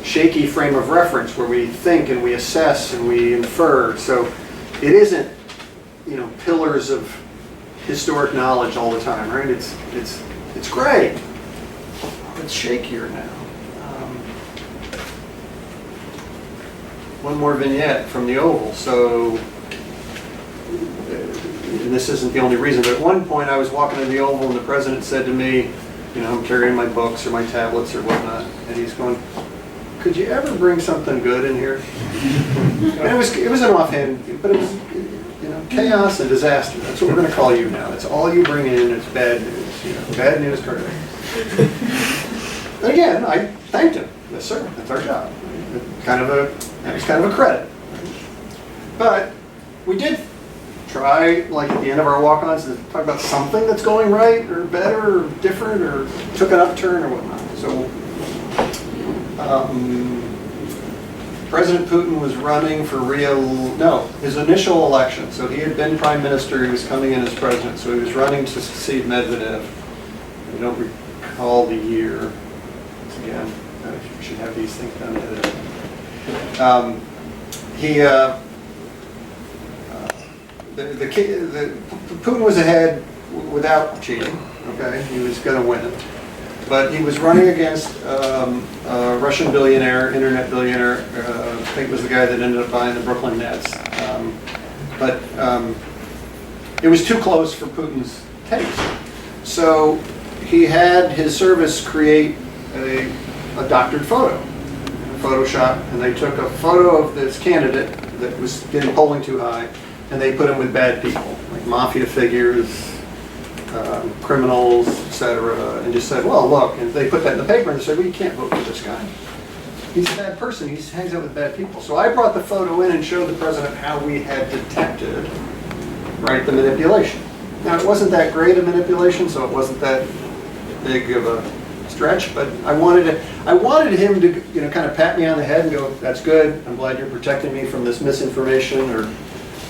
shaky frame of reference where we think and we assess and we infer. So it isn't, pillars of historic knowledge all the time, right? It's great. It's shakier now. One more vignette from the Oval. So, and this isn't the only reason, but at one point I was walking to the Oval and the president said to me, I'm carrying my books or my tablets or whatnot, and he's going, could you ever bring something good in here? And it was an offhand, but it was, chaos and disaster. That's what we're going to call you now. That's all you bring in. It's bad news. Bad news, Cardillo. But again, I thanked him. Yes, sir. That's our job. That was kind of a credit. But we did try, like at the end of our walk-ons, to talk about something that's going right or better or different or took an upturn or whatnot. So President Putin was running for his initial election. So he had been prime minister, he was coming in as president, so he was running to succeed Medvedev. I don't recall the year. Once again, I should have these things done ahead of time. Putin was ahead without cheating, okay? He was going to win it. But he was running against a Russian billionaire, internet billionaire, I think it was the guy that ended up buying the Brooklyn Nets. But it was too close for Putin's taste. So he had his service create a doctored photo, Photoshop, and they took a photo of this candidate that was getting polling too high, and they put him with bad people, like mafia figures, criminals, etc., and just said, well, look, and they put that in the paper and they said, well, you can't vote for this guy. He's a bad person, he hangs out with bad people. So I brought the photo in and showed the president how we had detected, right, the manipulation. Now, it wasn't that great a manipulation, so it wasn't that big of a stretch, but I wanted him to, kind of pat me on the head and go, that's good, I'm glad you're protecting me from this misinformation, or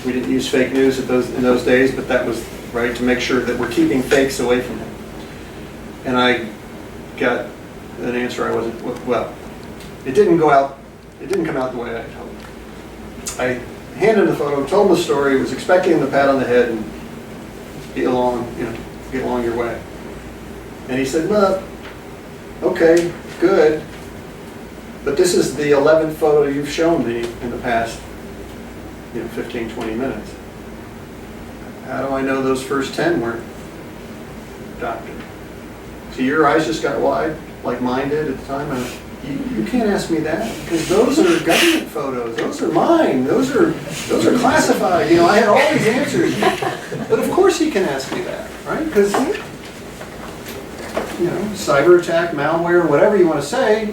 we didn't use fake news in those days, but that was right, to make sure that we're keeping fakes away from him. And I got an answer I wasn't, well, it didn't come out the way I had hoped. I handed him the photo, told him the story, was expecting him to pat on the head and get along your way. And he said, well, okay, good, but this is the 11th photo you've shown me in the past 15, 20 minutes. How do I know those first 10 weren't doctored? So your eyes just got wide, like mine did at the time? You can't ask me that, because those are government photos. Those are mine. Those are classified. I had all these answers. But of course he can ask me that, right? Because, cyber attack, malware, whatever you want to say,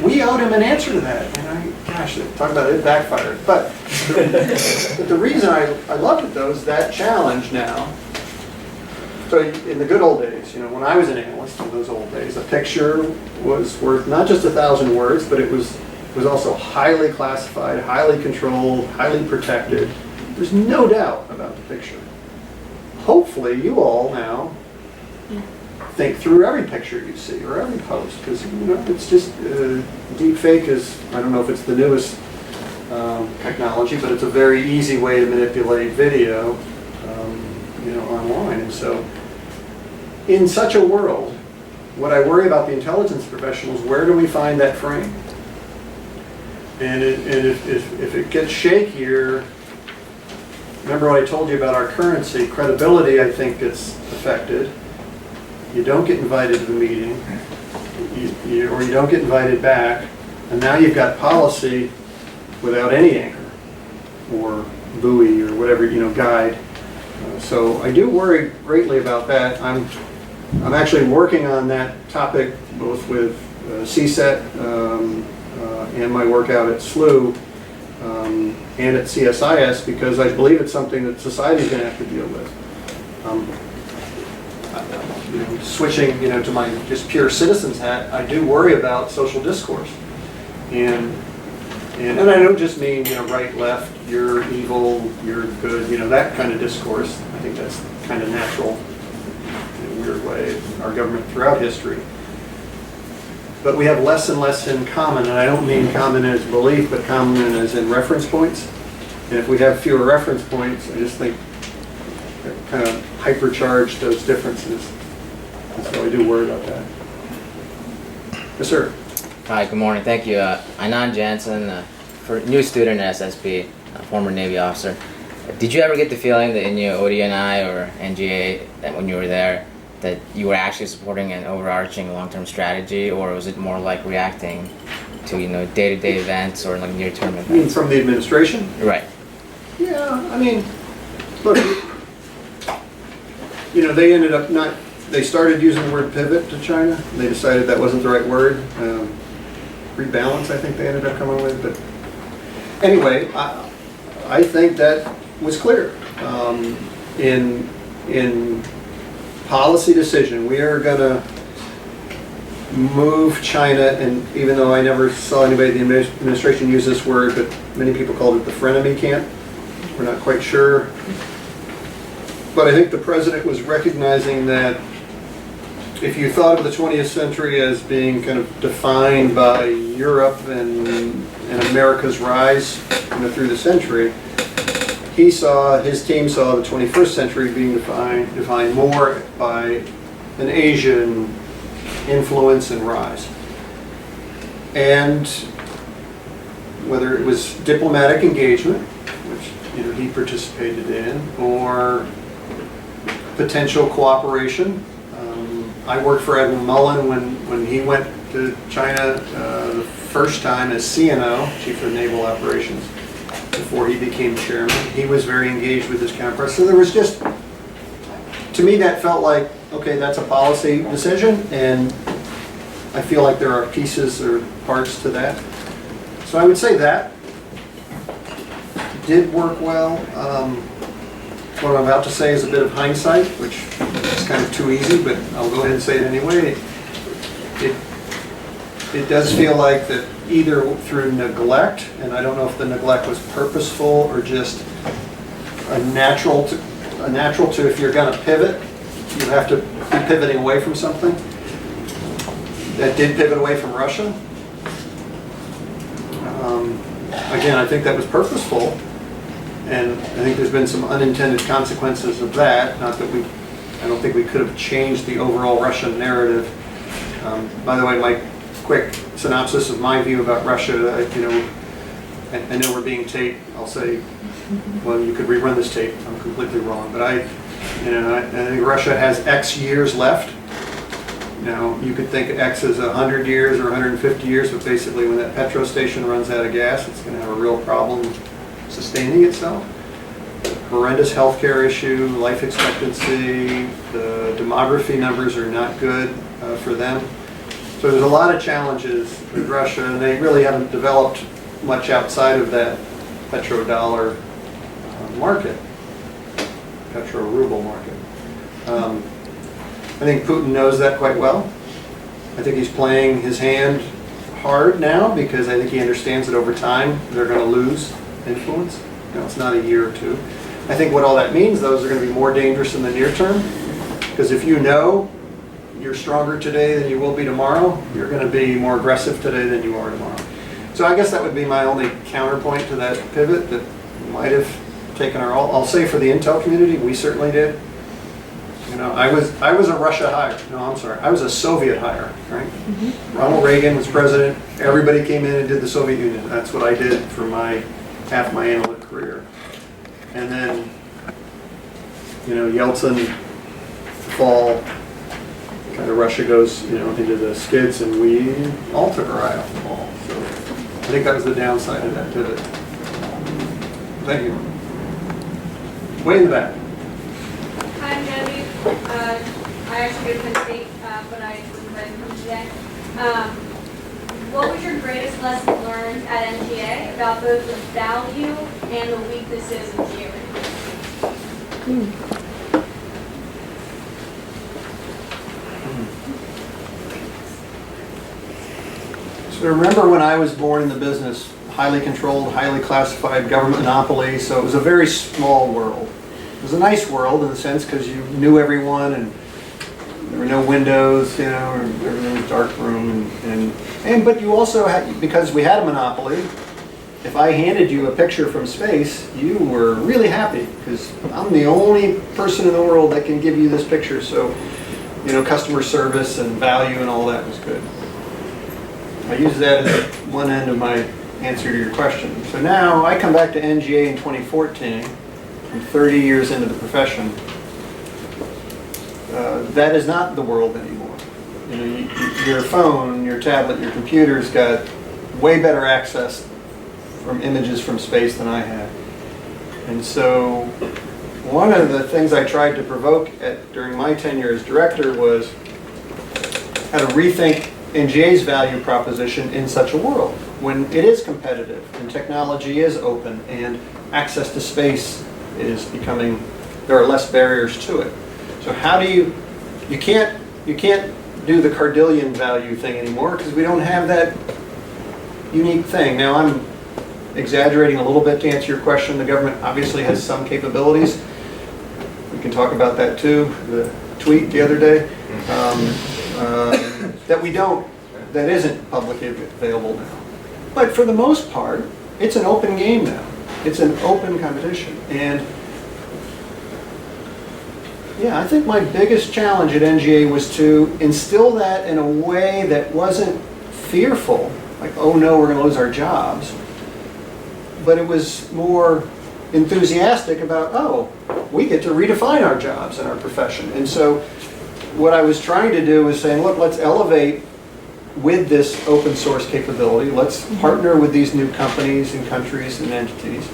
we owed him an answer to that. And gosh, talk about it backfired. But the reason I loved it, though, is that challenge now. So in the good old days, when I was an analyst in those old days, a picture was worth not just 1,000 words, but it was also highly classified, highly controlled, highly protected. There's no doubt about the picture. Hopefully you all now think through every picture you see or every post, because it's just deep fake is, I don't know if it's the newest technology, but it's a very easy way to manipulate video online. And so in such a world, what I worry about the intelligence professionals, where do we find that frame? And if it gets shakier, remember what I told you about our currency, credibility I think gets affected. You don't get invited to the meeting, or you don't get invited back, and now you've got policy without any anchor, or buoy, or whatever, guide. So I do worry greatly about that. I'm actually working on that topic both with CSET and my work out at SLU and at CSIS, because I believe it's something that society is going to have to deal with. Switching, to my just pure citizen's hat, I do worry about social discourse, and I don't just mean right, left, you're evil, you're good, that kind of discourse. I think that's kind of natural in a weird way in our government throughout history. But we have less and less in common, and I don't mean common as belief, but common as in reference points. And if we have fewer reference points, I just think that kind of hypercharge those differences. And so I do worry about that. Yes, sir.
Hi, good morning. Thank you. Anand Jansen, for new student at SSB, former Navy officer. Did you ever get the feeling that in your ODNI or NGA, that when you were there, that you were actually supporting an overarching long-term strategy, or was it more like reacting to day-to-day events or like near-term events?
You mean from the administration?
Right.
Yeah, I mean, look, they ended up not. They started using the word pivot to China. They decided that wasn't the right word. Rebalance, I think they ended up coming with. But anyway, I think that was clear. In policy decision, we are going to move China, and even though I never saw anybody in the administration use this word, but many people called it the frenemy camp. We're not quite sure. But I think the president was recognizing that if you thought of the 20th century as being kind of defined by Europe and America's rise through the century, his team saw the 21st century being defined more by an Asian influence and rise. And whether it was diplomatic engagement, which he participated in, or potential cooperation. I worked for Edwin Mullen when he went to China the first time as CNO, Chief of Naval Operations, before he became chairman. He was very engaged with his counterparts. So there was just, to me, that felt like, okay, that's a policy decision, and I feel like there are pieces or parts to that. So I would say that did work well. What I'm about to say is a bit of hindsight, which is kind of too easy, but I'll go ahead and say it anyway. It does feel like that either through neglect, and I don't know if the neglect was purposeful or just a natural to if you're going to pivot, you have to be pivoting away from something. That did pivot away from Russia. Again, I think that was purposeful. And I think there's been some unintended consequences of that. Not that I don't think we could have changed the overall Russian narrative. By the way, my quick synopsis of my view about Russia, I know we're being taped. I'll say, well, you could rerun this tape. I'm completely wrong, but I think Russia has X years left. Now, you could think X is 100 years or 150 years, but basically when that petrol station runs out of gas, it's going to have a real problem sustaining itself. Horrendous healthcare issue, life expectancy, the demography numbers are not good for them. So there's a lot of challenges with Russia, and they really haven't developed much outside of that petrodollar market, petro-ruble market. I think Putin knows that quite well. I think he's playing his hand hard now because I think he understands that over time they're going to lose influence. It's not a year or two. I think what all that means, though, is they're going to be more dangerous in the near term. Because if you know you're stronger today than you will be tomorrow, you're going to be more aggressive today than you are tomorrow. So I guess that would be my only counterpoint to that pivot that might have taken our all. I'll say for the Intel community, we certainly did. I was a Russia hire. No, I'm sorry. I was a Soviet hire, right? Mm-hmm. Ronald Reagan was president. Everybody came in and did the Soviet Union. That's what I did for half my analytic career. And then, Yeltsin, fall, kind of Russia goes, into the skids, and we all took our eye off the ball. So I think that was the downside of that pivot. Thank you. Way in the back.
Hi, I'm Genevieve. I actually go to Penn State, but I was invited to come today. What was your greatest lesson learned at NGA about both the value and the weaknesses of geometry?
So remember when I was born in the business, highly controlled, highly classified government monopoly, so it was a very small world. It was a nice world in the sense because you knew everyone and there were no windows, everything was dark room, but you also had, because we had a monopoly, if I handed you a picture from space, you were really happy because I'm the only person in the world that can give you this picture. So, customer service and value and all that was good. I use that as one end of my answer to your question. So now I come back to NGA in 2014. I'm 30 years into the profession. That is not the world anymore. Your phone, your tablet, your computer's got way better access from images from space than I had. And so one of the things I tried to provoke during my tenure as director was how to rethink NGA's value proposition in such a world when it is competitive and technology is open and access to space is becoming, there are less barriers to it. So how do you can't do the Cardillion value thing anymore because we don't have that unique thing. Now, I'm exaggerating a little bit to answer your question. The government obviously has some capabilities. We can talk about that too. The tweet the other day that we don't, that isn't publicly available now. But for the most part, it's an open game now. It's an open competition. And yeah, I think my biggest challenge at NGA was to instill that in a way that wasn't fearful, like, oh no, we're going to lose our jobs. But it was more enthusiastic about, oh, we get to redefine our jobs and our profession. And so what I was trying to do was saying, look, let's elevate with this open source capability. Let's partner with these new companies and countries and entities.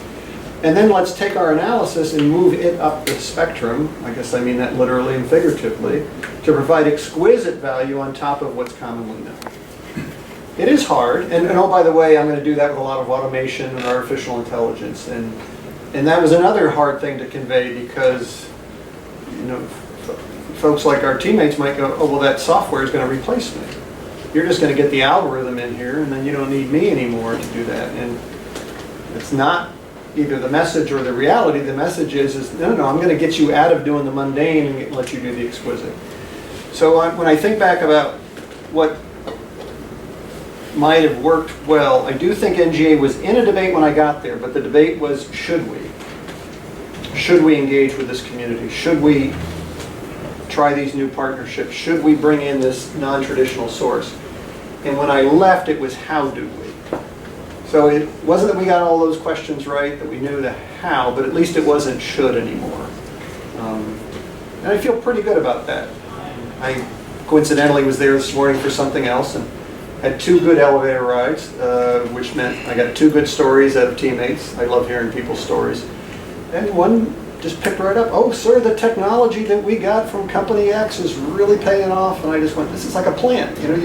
And then let's take our analysis and move it up the spectrum, I guess I mean that literally and figuratively, to provide exquisite value on top of what's commonly known. It is hard, and oh, by the way, I'm going to do that with a lot of automation and artificial intelligence. And that was another hard thing to convey because, you know, folks like our teammates might go, oh, well, that software is going to replace me. You're just going to get the algorithm in here, and then you don't need me anymore to do that. And it's not either the message or the reality. The message is no, I'm going to get you out of doing the mundane and let you do the exquisite. So when I think back about what might have worked well, I do think NGA was in a debate when I got there, but the debate was, should we? Should we engage with this community? Should we try these new partnerships? Should we bring in this non-traditional source? And when I left, it was, how do we? So it wasn't that we got all those questions right, that we knew the how, but at least it wasn't should anymore. And I feel pretty good about that. I coincidentally was there this morning for something else and had 2 good elevator rides, which meant I got 2 good stories out of teammates. I love hearing people's stories. And one just picked right up, oh, sir, the technology that we got from company X is really paying off. And I just went, this is like a plant, you know,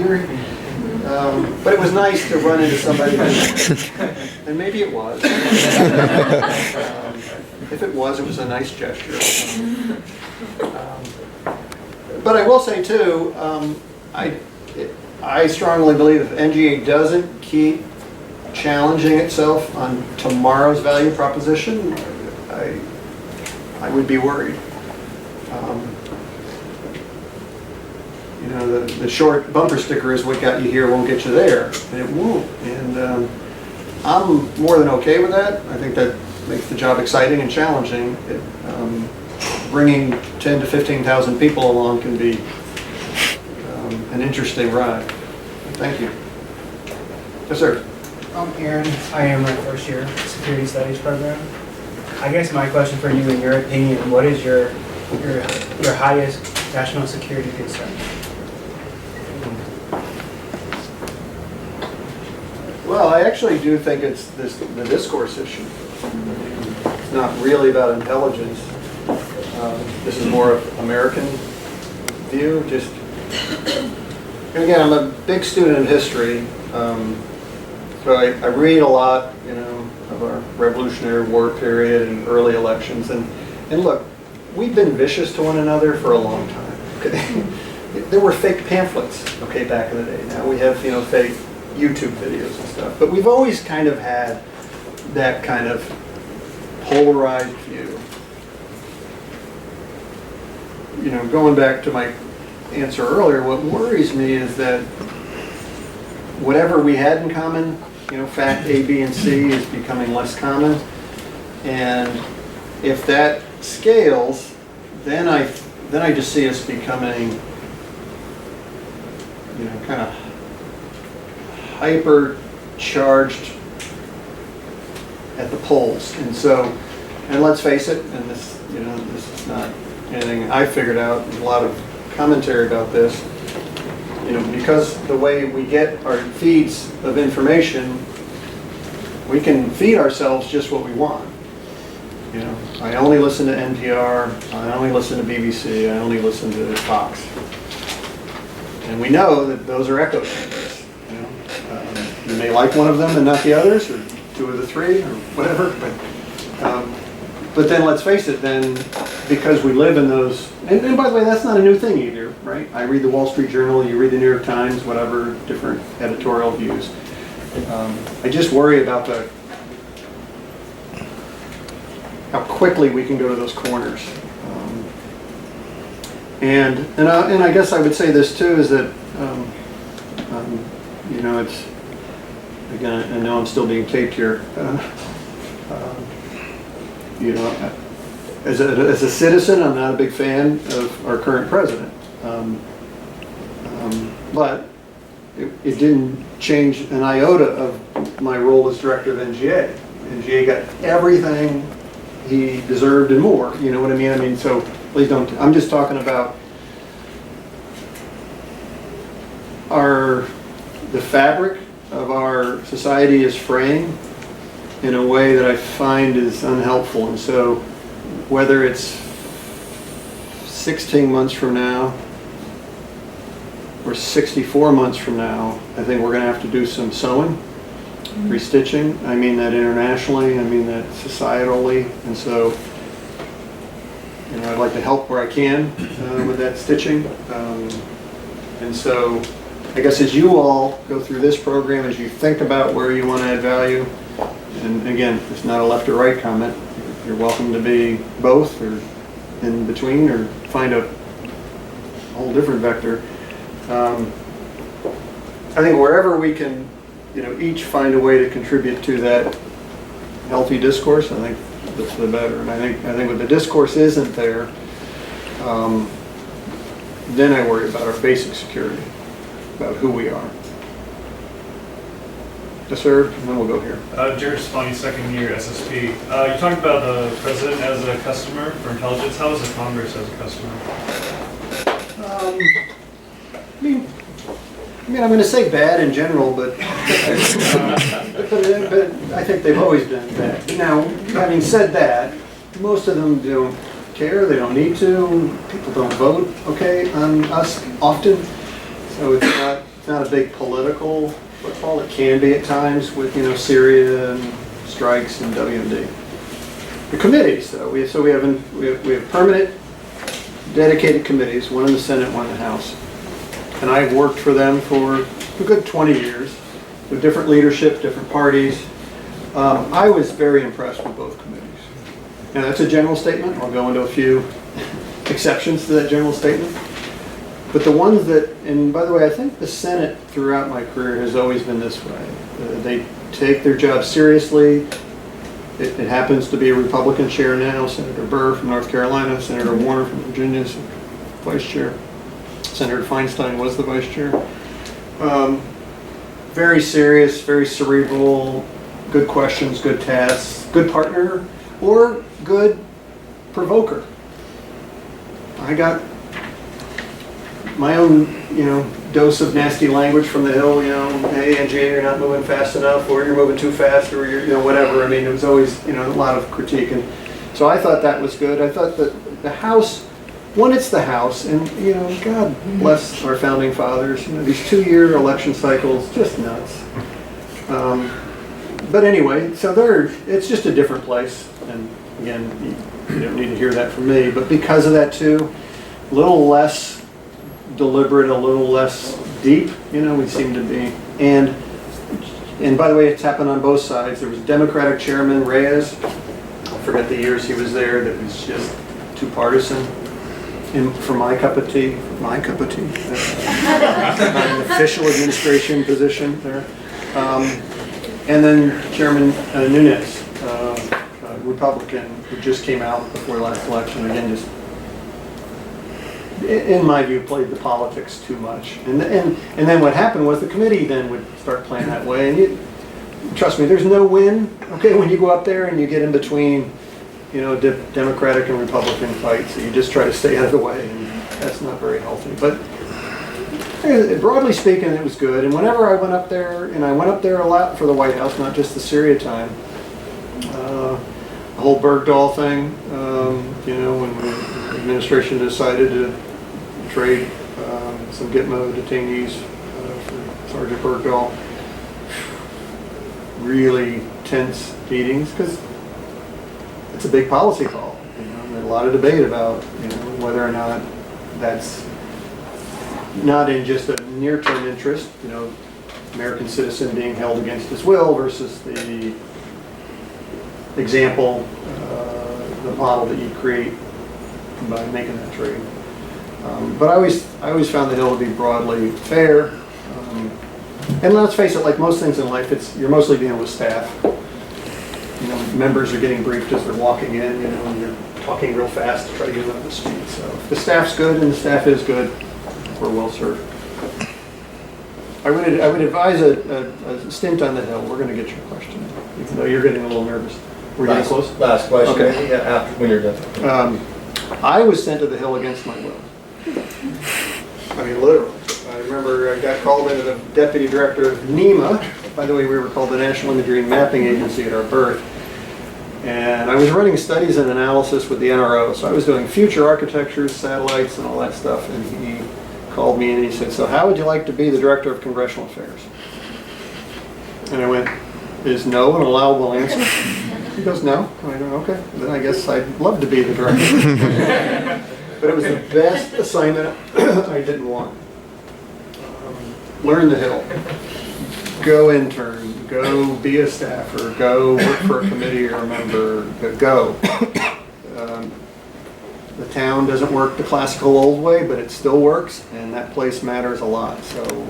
but it was nice to run into somebody, and maybe it was. If it was a nice gesture. But I will say too, I strongly believe if NGA doesn't keep challenging itself on tomorrow's value proposition, I would be worried. You know, the short bumper sticker is what got you here won't get you there, and it won't. And I'm more than okay with that. I think that makes the job exciting and challenging. Bringing 10 to 15,000 people along can be an interesting ride. Thank you. Yes, sir.
I'm Aaron. I am my first year security studies program. I guess my question for you, in your opinion, what is your highest national security concern?
Well, I actually do think it's the discourse issue. It's not really about intelligence. This is more of American view. Just, and again, I'm a big student of history, so I read a lot, you know, of our Revolutionary War period and early elections. And look, we've been vicious to one another for a long time. Okay? There were fake pamphlets, okay, back in the day. Now we have, you know, fake YouTube videos and stuff. But we've always kind of had that kind of polarized view. You know, going back to my answer earlier, what worries me is that whatever we had in common, you know, fact A, B, and C is becoming less common. And if that scales, then I just see us becoming, you know, kind of hyper-charged at the polls. And so, and let's face it, and this, you know, this is not anything I figured out, there's a lot of commentary about this, you know, because the way we get our feeds of information, we can feed ourselves just what we want. You know, I only listen to NPR, I only listen to BBC, I only listen to Fox. And we know that those are echo chambers. You know, you may like one of them and not the others, or 2 of the 3, or whatever. But then let's face it. Then because we live in those, and by the way, that's not a new thing either, right? I read the Wall Street Journal, you read the New York Times, whatever, different editorial views. I just worry about how quickly we can go to those corners. And I guess I would say this too, is that, you know, it's, again, I know I'm still being taped here. You know, as a citizen, I'm not a big fan of our current president. But it didn't change an iota of my role as director of NGA. NGA got everything he deserved and more, you know what I mean? I mean, so please don't, I'm just talking about the fabric of our society is framed in a way that I find is unhelpful. And so whether it's 16 months from now or 64 months from now, I think we're going to have to do some sewing, restitching. I mean that internationally, I mean that societally. And so, you know, I'd like to help where I can with that stitching. And so I guess as you all go through this program, as you think about where you want to add value, and again, it's not a left or right comment, you're welcome to be both or in between or find a whole different vector. I think wherever we can, you know, each find a way to contribute to that healthy discourse, I think that's the better. And I think when the discourse isn't there, then I worry about our basic security, about who we are. Yes, sir, and then we'll go here.
Jared Stefani, second year SSP. You talked about the president as a customer for intelligence. How is the Congress as a customer?
I mean, I'm going to say bad in general, but I think they've always been bad. Now, having said that, most of them don't care. They don't need to. People don't vote, okay, on us often. So it's not a big political football. It can be at times with, you know, Syria and strikes and WMD. The committees, though, we have permanent, dedicated committees, one in the Senate, one in the House. And I've worked for them for a good 20 years with different leadership, different parties. I was very impressed with both committees. Now that's a general statement. I'll go into a few exceptions to that general statement. But the ones that, and by the way, I think the Senate throughout my career has always been this way. They take their job seriously. It happens to be a Republican chair now, Senator Burr from North Carolina, Senator Warner from Virginia, vice chair. Senator Feinstein was the vice chair. Very serious, very cerebral, good questions, good tasks, good partner, or good provoker. I got my own, you know, dose of nasty language from the Hill, you know, hey, NGA, you're not moving fast enough, or you're moving too fast, or you're, you know, whatever. I mean, it was always, you know, a lot of critique. And so I thought that was good. I thought that the House, one, it's the House, and, you know, God bless our founding fathers, you know, these 2-year election cycles, just nuts. But anyway, so it's just a different place. And again, you don't need to hear that from me, but because of that too, a little less deliberate, a little less deep, you know, we seem to be. And by the way, it's happened on both sides. There was Democratic Chairman Reyes, I forget the years he was there, that was just too partisan. And for my cup of tea, not an official administration position there. And then Chairman Nunes, Republican, who just came out before the last election, again, just, in my view, played the politics too much. And then what happened was the committee then would start playing that way. And trust me, there's no win, okay, when you go up there and you get in between, you know, Democratic and Republican fights. You just try to stay out of the way, and that's not very healthy. But broadly speaking, it was good. And whenever I went up there, and I went up there a lot for the White House, not just the Syria time, the whole Bergdahl thing, you know, when the administration decided to trade some Gitmo detainees for Sergeant Bergdahl. Really tense meetings, because it's a big policy call, you know, a lot of debate about, whether or not that's not in just a near-term interest, American citizen being held against his will versus the example, the model that you create by making that trade. But I always found the Hill to be broadly fair. And let's face it, like most things in life, you're mostly dealing with staff. Members are getting briefed as they're walking in, and you're talking real fast to try to get them up to speed. So if the staff's good and the staff is good, we're well served. I would advise a stint on the Hill. We're going to get your question, even though you're getting a little nervous. We're getting close?
Last question,
Okay.
maybe, after, when you're done.
I was sent to the Hill against my will. I mean, literally. I remember I got called into the deputy director of NEMA. By the way, we were called the National Imagery and Mapping Agency at our birth. And I was running studies and analysis with the NRO. So I was doing future architectures, satellites, and all that stuff. And he called me and he said, so how would you like to be the director of congressional affairs? And I went, is no an allowable answer? He goes, no. I went, okay, then I guess I'd love to be the director. But it was the best assignment I didn't want. Learn the Hill. Go intern. Go be a staffer. Go work for a committee or a member. Go. The town doesn't work the classical old way, but it still works, and that place matters a lot. So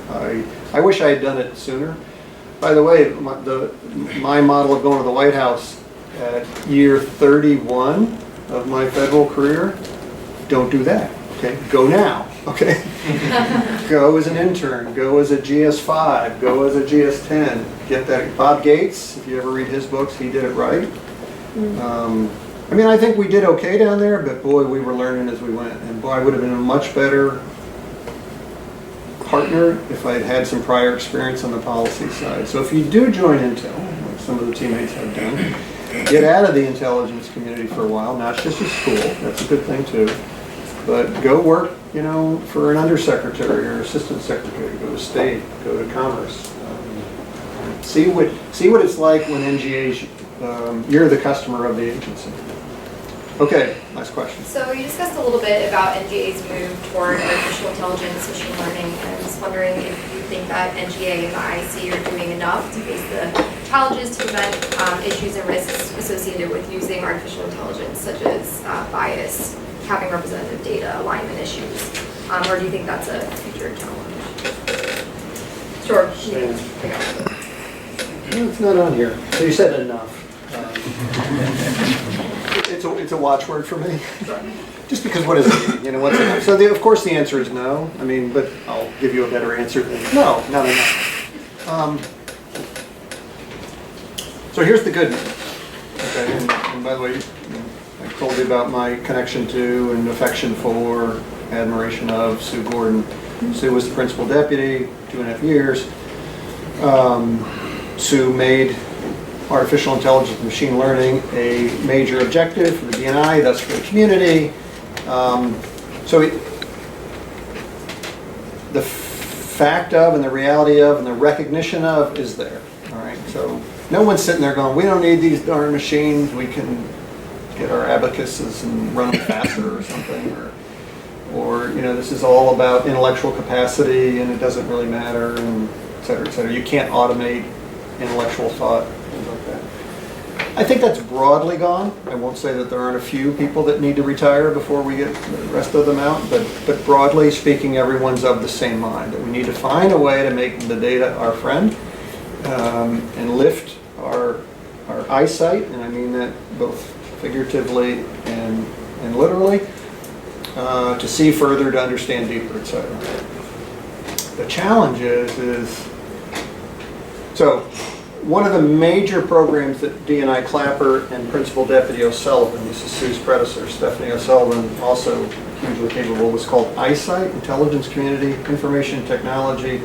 I wish I had done it sooner. By the way, my model of going to the White House at year 31 of my federal career, don't do that, okay? Go now, okay? Go as an intern, go as a GS5, go as a GS10. Get that. Bob Gates, if you ever read his books, he did it right. I mean, I think we did okay down there, but boy, we were learning as we went. And boy, I would have been a much better partner if I'd had some prior experience on the policy side. So if you do join Intel, like some of the teammates have done, get out of the intelligence community for a while, not just at school, that's a good thing too, but go work, for an undersecretary or assistant secretary, go to state, go to commerce. See what it's like when NGA's, you're the customer of the agency. Okay, last question.
So you discussed a little bit about NGA's move toward artificial intelligence, machine learning, and I was wondering if you think that NGA and the IC are doing enough to face the challenges to prevent issues and risks associated with using artificial intelligence, such as bias, having representative data, alignment issues, or do you think that's a future challenge? Sure.
No, it's not on here. So you said enough. It's a watchword for me. Just because what is it? What's enough? So of course the answer is no. I mean, but I'll give you a better answer than no, not enough. So here's the good news. Okay, and by the way, I told you about my connection to and affection for, admiration of Sue Gordon. Sue was the principal deputy, 2.5 years. Sue made artificial intelligence and machine learning a major objective for the DNI, thus for the community. The fact of and the reality of and the recognition of is there. All right. So no one's sitting there going, we don't need these darn machines. We can get our abacuses and run them faster or something. Or this is all about intellectual capacity and it doesn't really matter, and et cetera, et cetera. You can't automate intellectual thought, things like that. I think that's broadly gone. I won't say that there aren't a few people that need to retire before we get the rest of them out, but broadly speaking, everyone's of the same mind, that we need to find a way to make the data our friend and lift our eyesight, and I mean that both figuratively and literally, to see further, to understand deeper, etc. The challenge is so one of the major programs that D&I Clapper and Principal Deputy O'Sullivan, this is Sue's predecessor, Stephanie O'Sullivan, also hugely capable, was called EyeSight, Intelligence Community Information Technology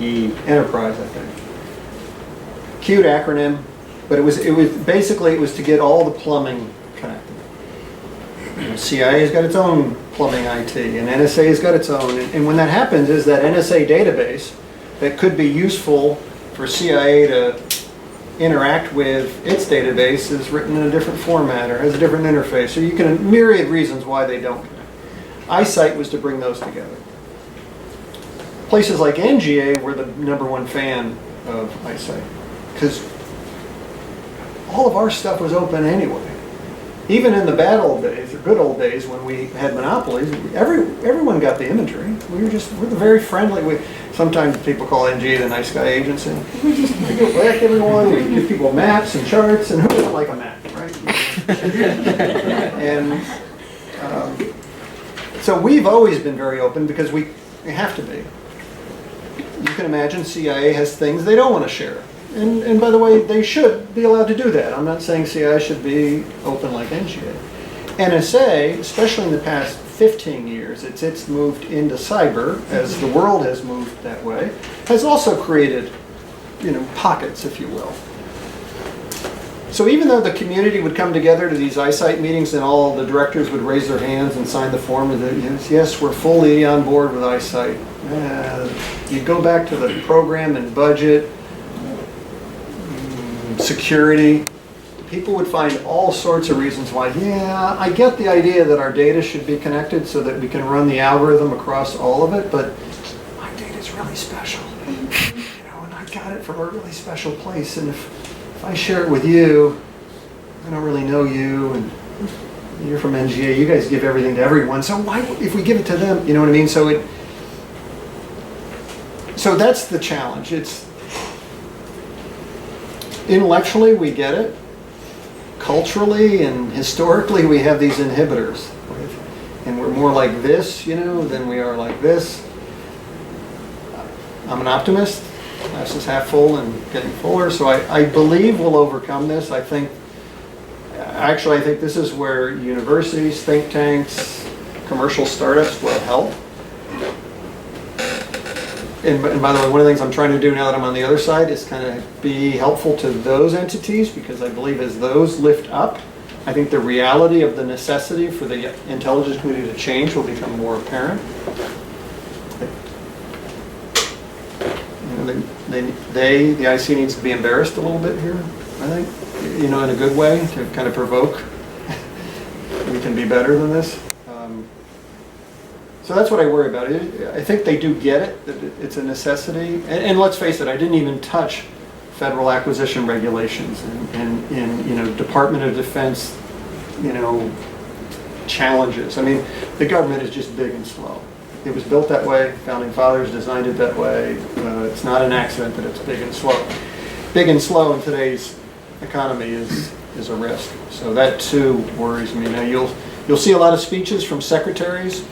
Enterprise, I think. Cute acronym, but it was to get all the plumbing connected. CIA's got its own plumbing IT, and NSA's got its own. And when that happens, is that NSA database that could be useful for CIA to interact with its database is written in a different format or has a different interface, or you can myriad reasons why they don't connect. iSight was to bring those together. Places like NGA were the #1 fan of iSight because all of our stuff was open anyway. Even in the bad old days, or good old days when we had monopolies, everyone got the imagery. We're the very friendly. Sometimes people call NGA the nice guy agency. We go back everyone, we give people maps and charts, and who doesn't like a map, right? And so we've always been very open because we have to be. You can imagine CIA has things they don't want to share. And by the way, they should be allowed to do that. I'm not saying CIA should be open like NGA. NSA, especially in the past 15 years, it's moved into cyber, as the world has moved that way, has also created, pockets, if you will. So even though the community would come together to these iSight meetings and all the directors would raise their hands and sign the form and yes, we're fully on board with iSight. You go back to the program and budget, security, people would find all sorts of reasons why, yeah, I get the idea that our data should be connected so that we can run the algorithm across all of it, but my data is really special. And I got it from a really special place, and if I share it with you, I don't really know you, and you're from NGA, you guys give everything to everyone, so why, if we give it to them, you know what I mean? So that's the challenge. Intellectually, we get it. Culturally and historically, we have these inhibitors. And we're more like this, than we are like this. I'm an optimist. Glass is half full and getting fuller. So I believe we'll overcome this. I think this is where universities, think tanks, commercial startups will help. And by the way, one of the things I'm trying to do now that I'm on the other side is kind of be helpful to those entities, because I believe as those lift up, I think the reality of the necessity for the intelligence community to change will become more apparent. The IC needs to be embarrassed a little bit here, I think, in a good way, to kind of provoke. We can be better than this. So that's what I worry about. I think they do get it, that it's a necessity. And let's face it, I didn't even touch federal acquisition regulations and Department of Defense, challenges. I mean, the government is just big and slow. It was built that way. Founding fathers designed it that way. It's not an accident that it's big and slow. Big and slow in today's economy is a risk. So that too worries me. Now you'll see a lot of speeches from secretaries.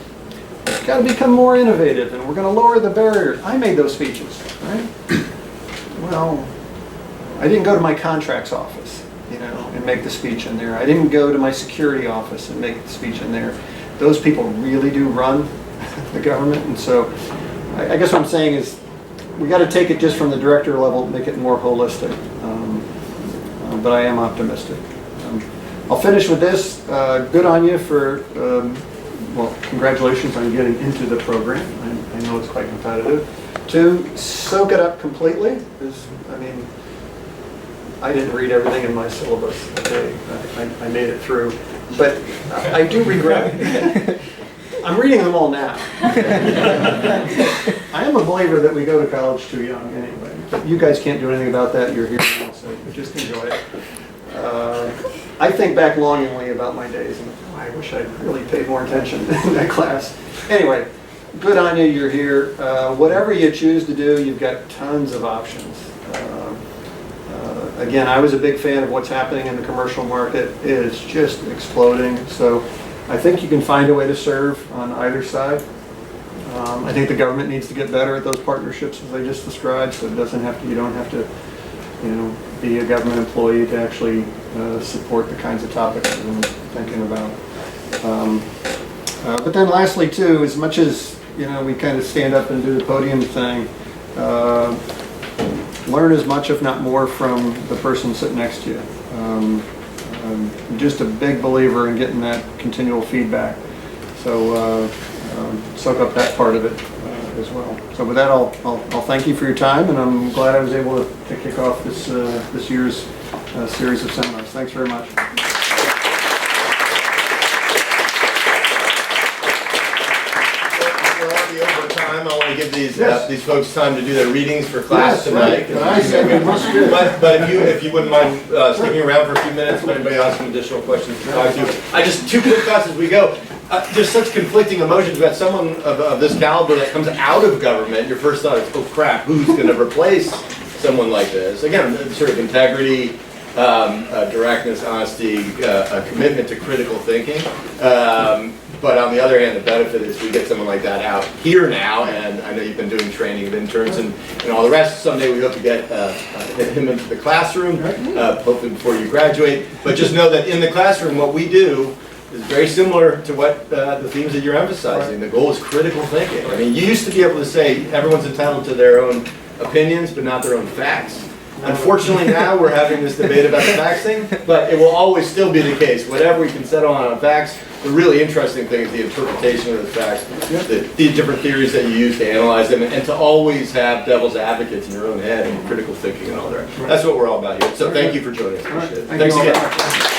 Got to become more innovative, and we're going to lower the barrier. I made those speeches, right? Well, I didn't go to my contracts office, and make the speech in there. I didn't go to my security office and make the speech in there. Those people really do run the government, and so I guess what I'm saying is we got to take it just from the director level, make it more holistic. But I am optimistic. I'll finish with this. Good on you for. Well, congratulations on getting into the program. I know it's quite competitive. 2, soak it up completely. I didn't read everything in my syllabus. Okay, I made it through. But I do regret it. I'm reading them all now. I am a believer that we go to college too young anyway. But you guys can't do anything about that. You're here now, so just enjoy it. I think back longingly about my days, and I wish I'd really paid more attention in that class. Anyway, good on you, you're here. Whatever you choose to do, you've got tons of options. Again, I was a big fan of what's happening in the commercial market. It is just exploding. So I think you can find a way to serve on either side. I think the government needs to get better at those partnerships as I just described, so you don't have to be a government employee to actually support the kinds of topics I've been thinking about. But then lastly too, as much as we kind of stand up and do the podium thing, learn as much, if not more, from the person sitting next to you. I'm just a big believer in getting that continual feedback. So soak up that part of it as well. So with that, I'll thank you for your time, and I'm glad I was able to kick off this year's series of seminars. Thanks very much.
We're already over time. I want to give these folks time to do their readings for class tonight.
Can I say we must do?
But if you wouldn't mind sticking around for a few minutes, if anybody has some additional questions to talk to. I just, two quick thoughts as we go. There's such conflicting emotions about someone of this caliber that comes out of government. Your first thought is, oh crap, who's going to replace someone like this? Again, sort of integrity, directness, honesty, a commitment to critical thinking. But on the other hand, the benefit is we get someone like that out here now, and I know you've been doing training of interns and all the rest. Someday we hope to get him into the classroom, hopefully before you graduate. But just know that in the classroom, what we do is very similar to what the themes that you're emphasizing. The goal is critical thinking. I mean, you used to be able to say everyone's entitled to their own opinions, but not their own facts. Unfortunately, now we're having this debate about the facts thing, but it will always still be the case. Whatever we can settle on facts, the really interesting thing is the interpretation of the facts, the different theories that you use to analyze them, and to always have devil's advocates in your own head and critical thinking and all that. That's what we're all about here. So thank you for joining us. Appreciate it. Thanks again.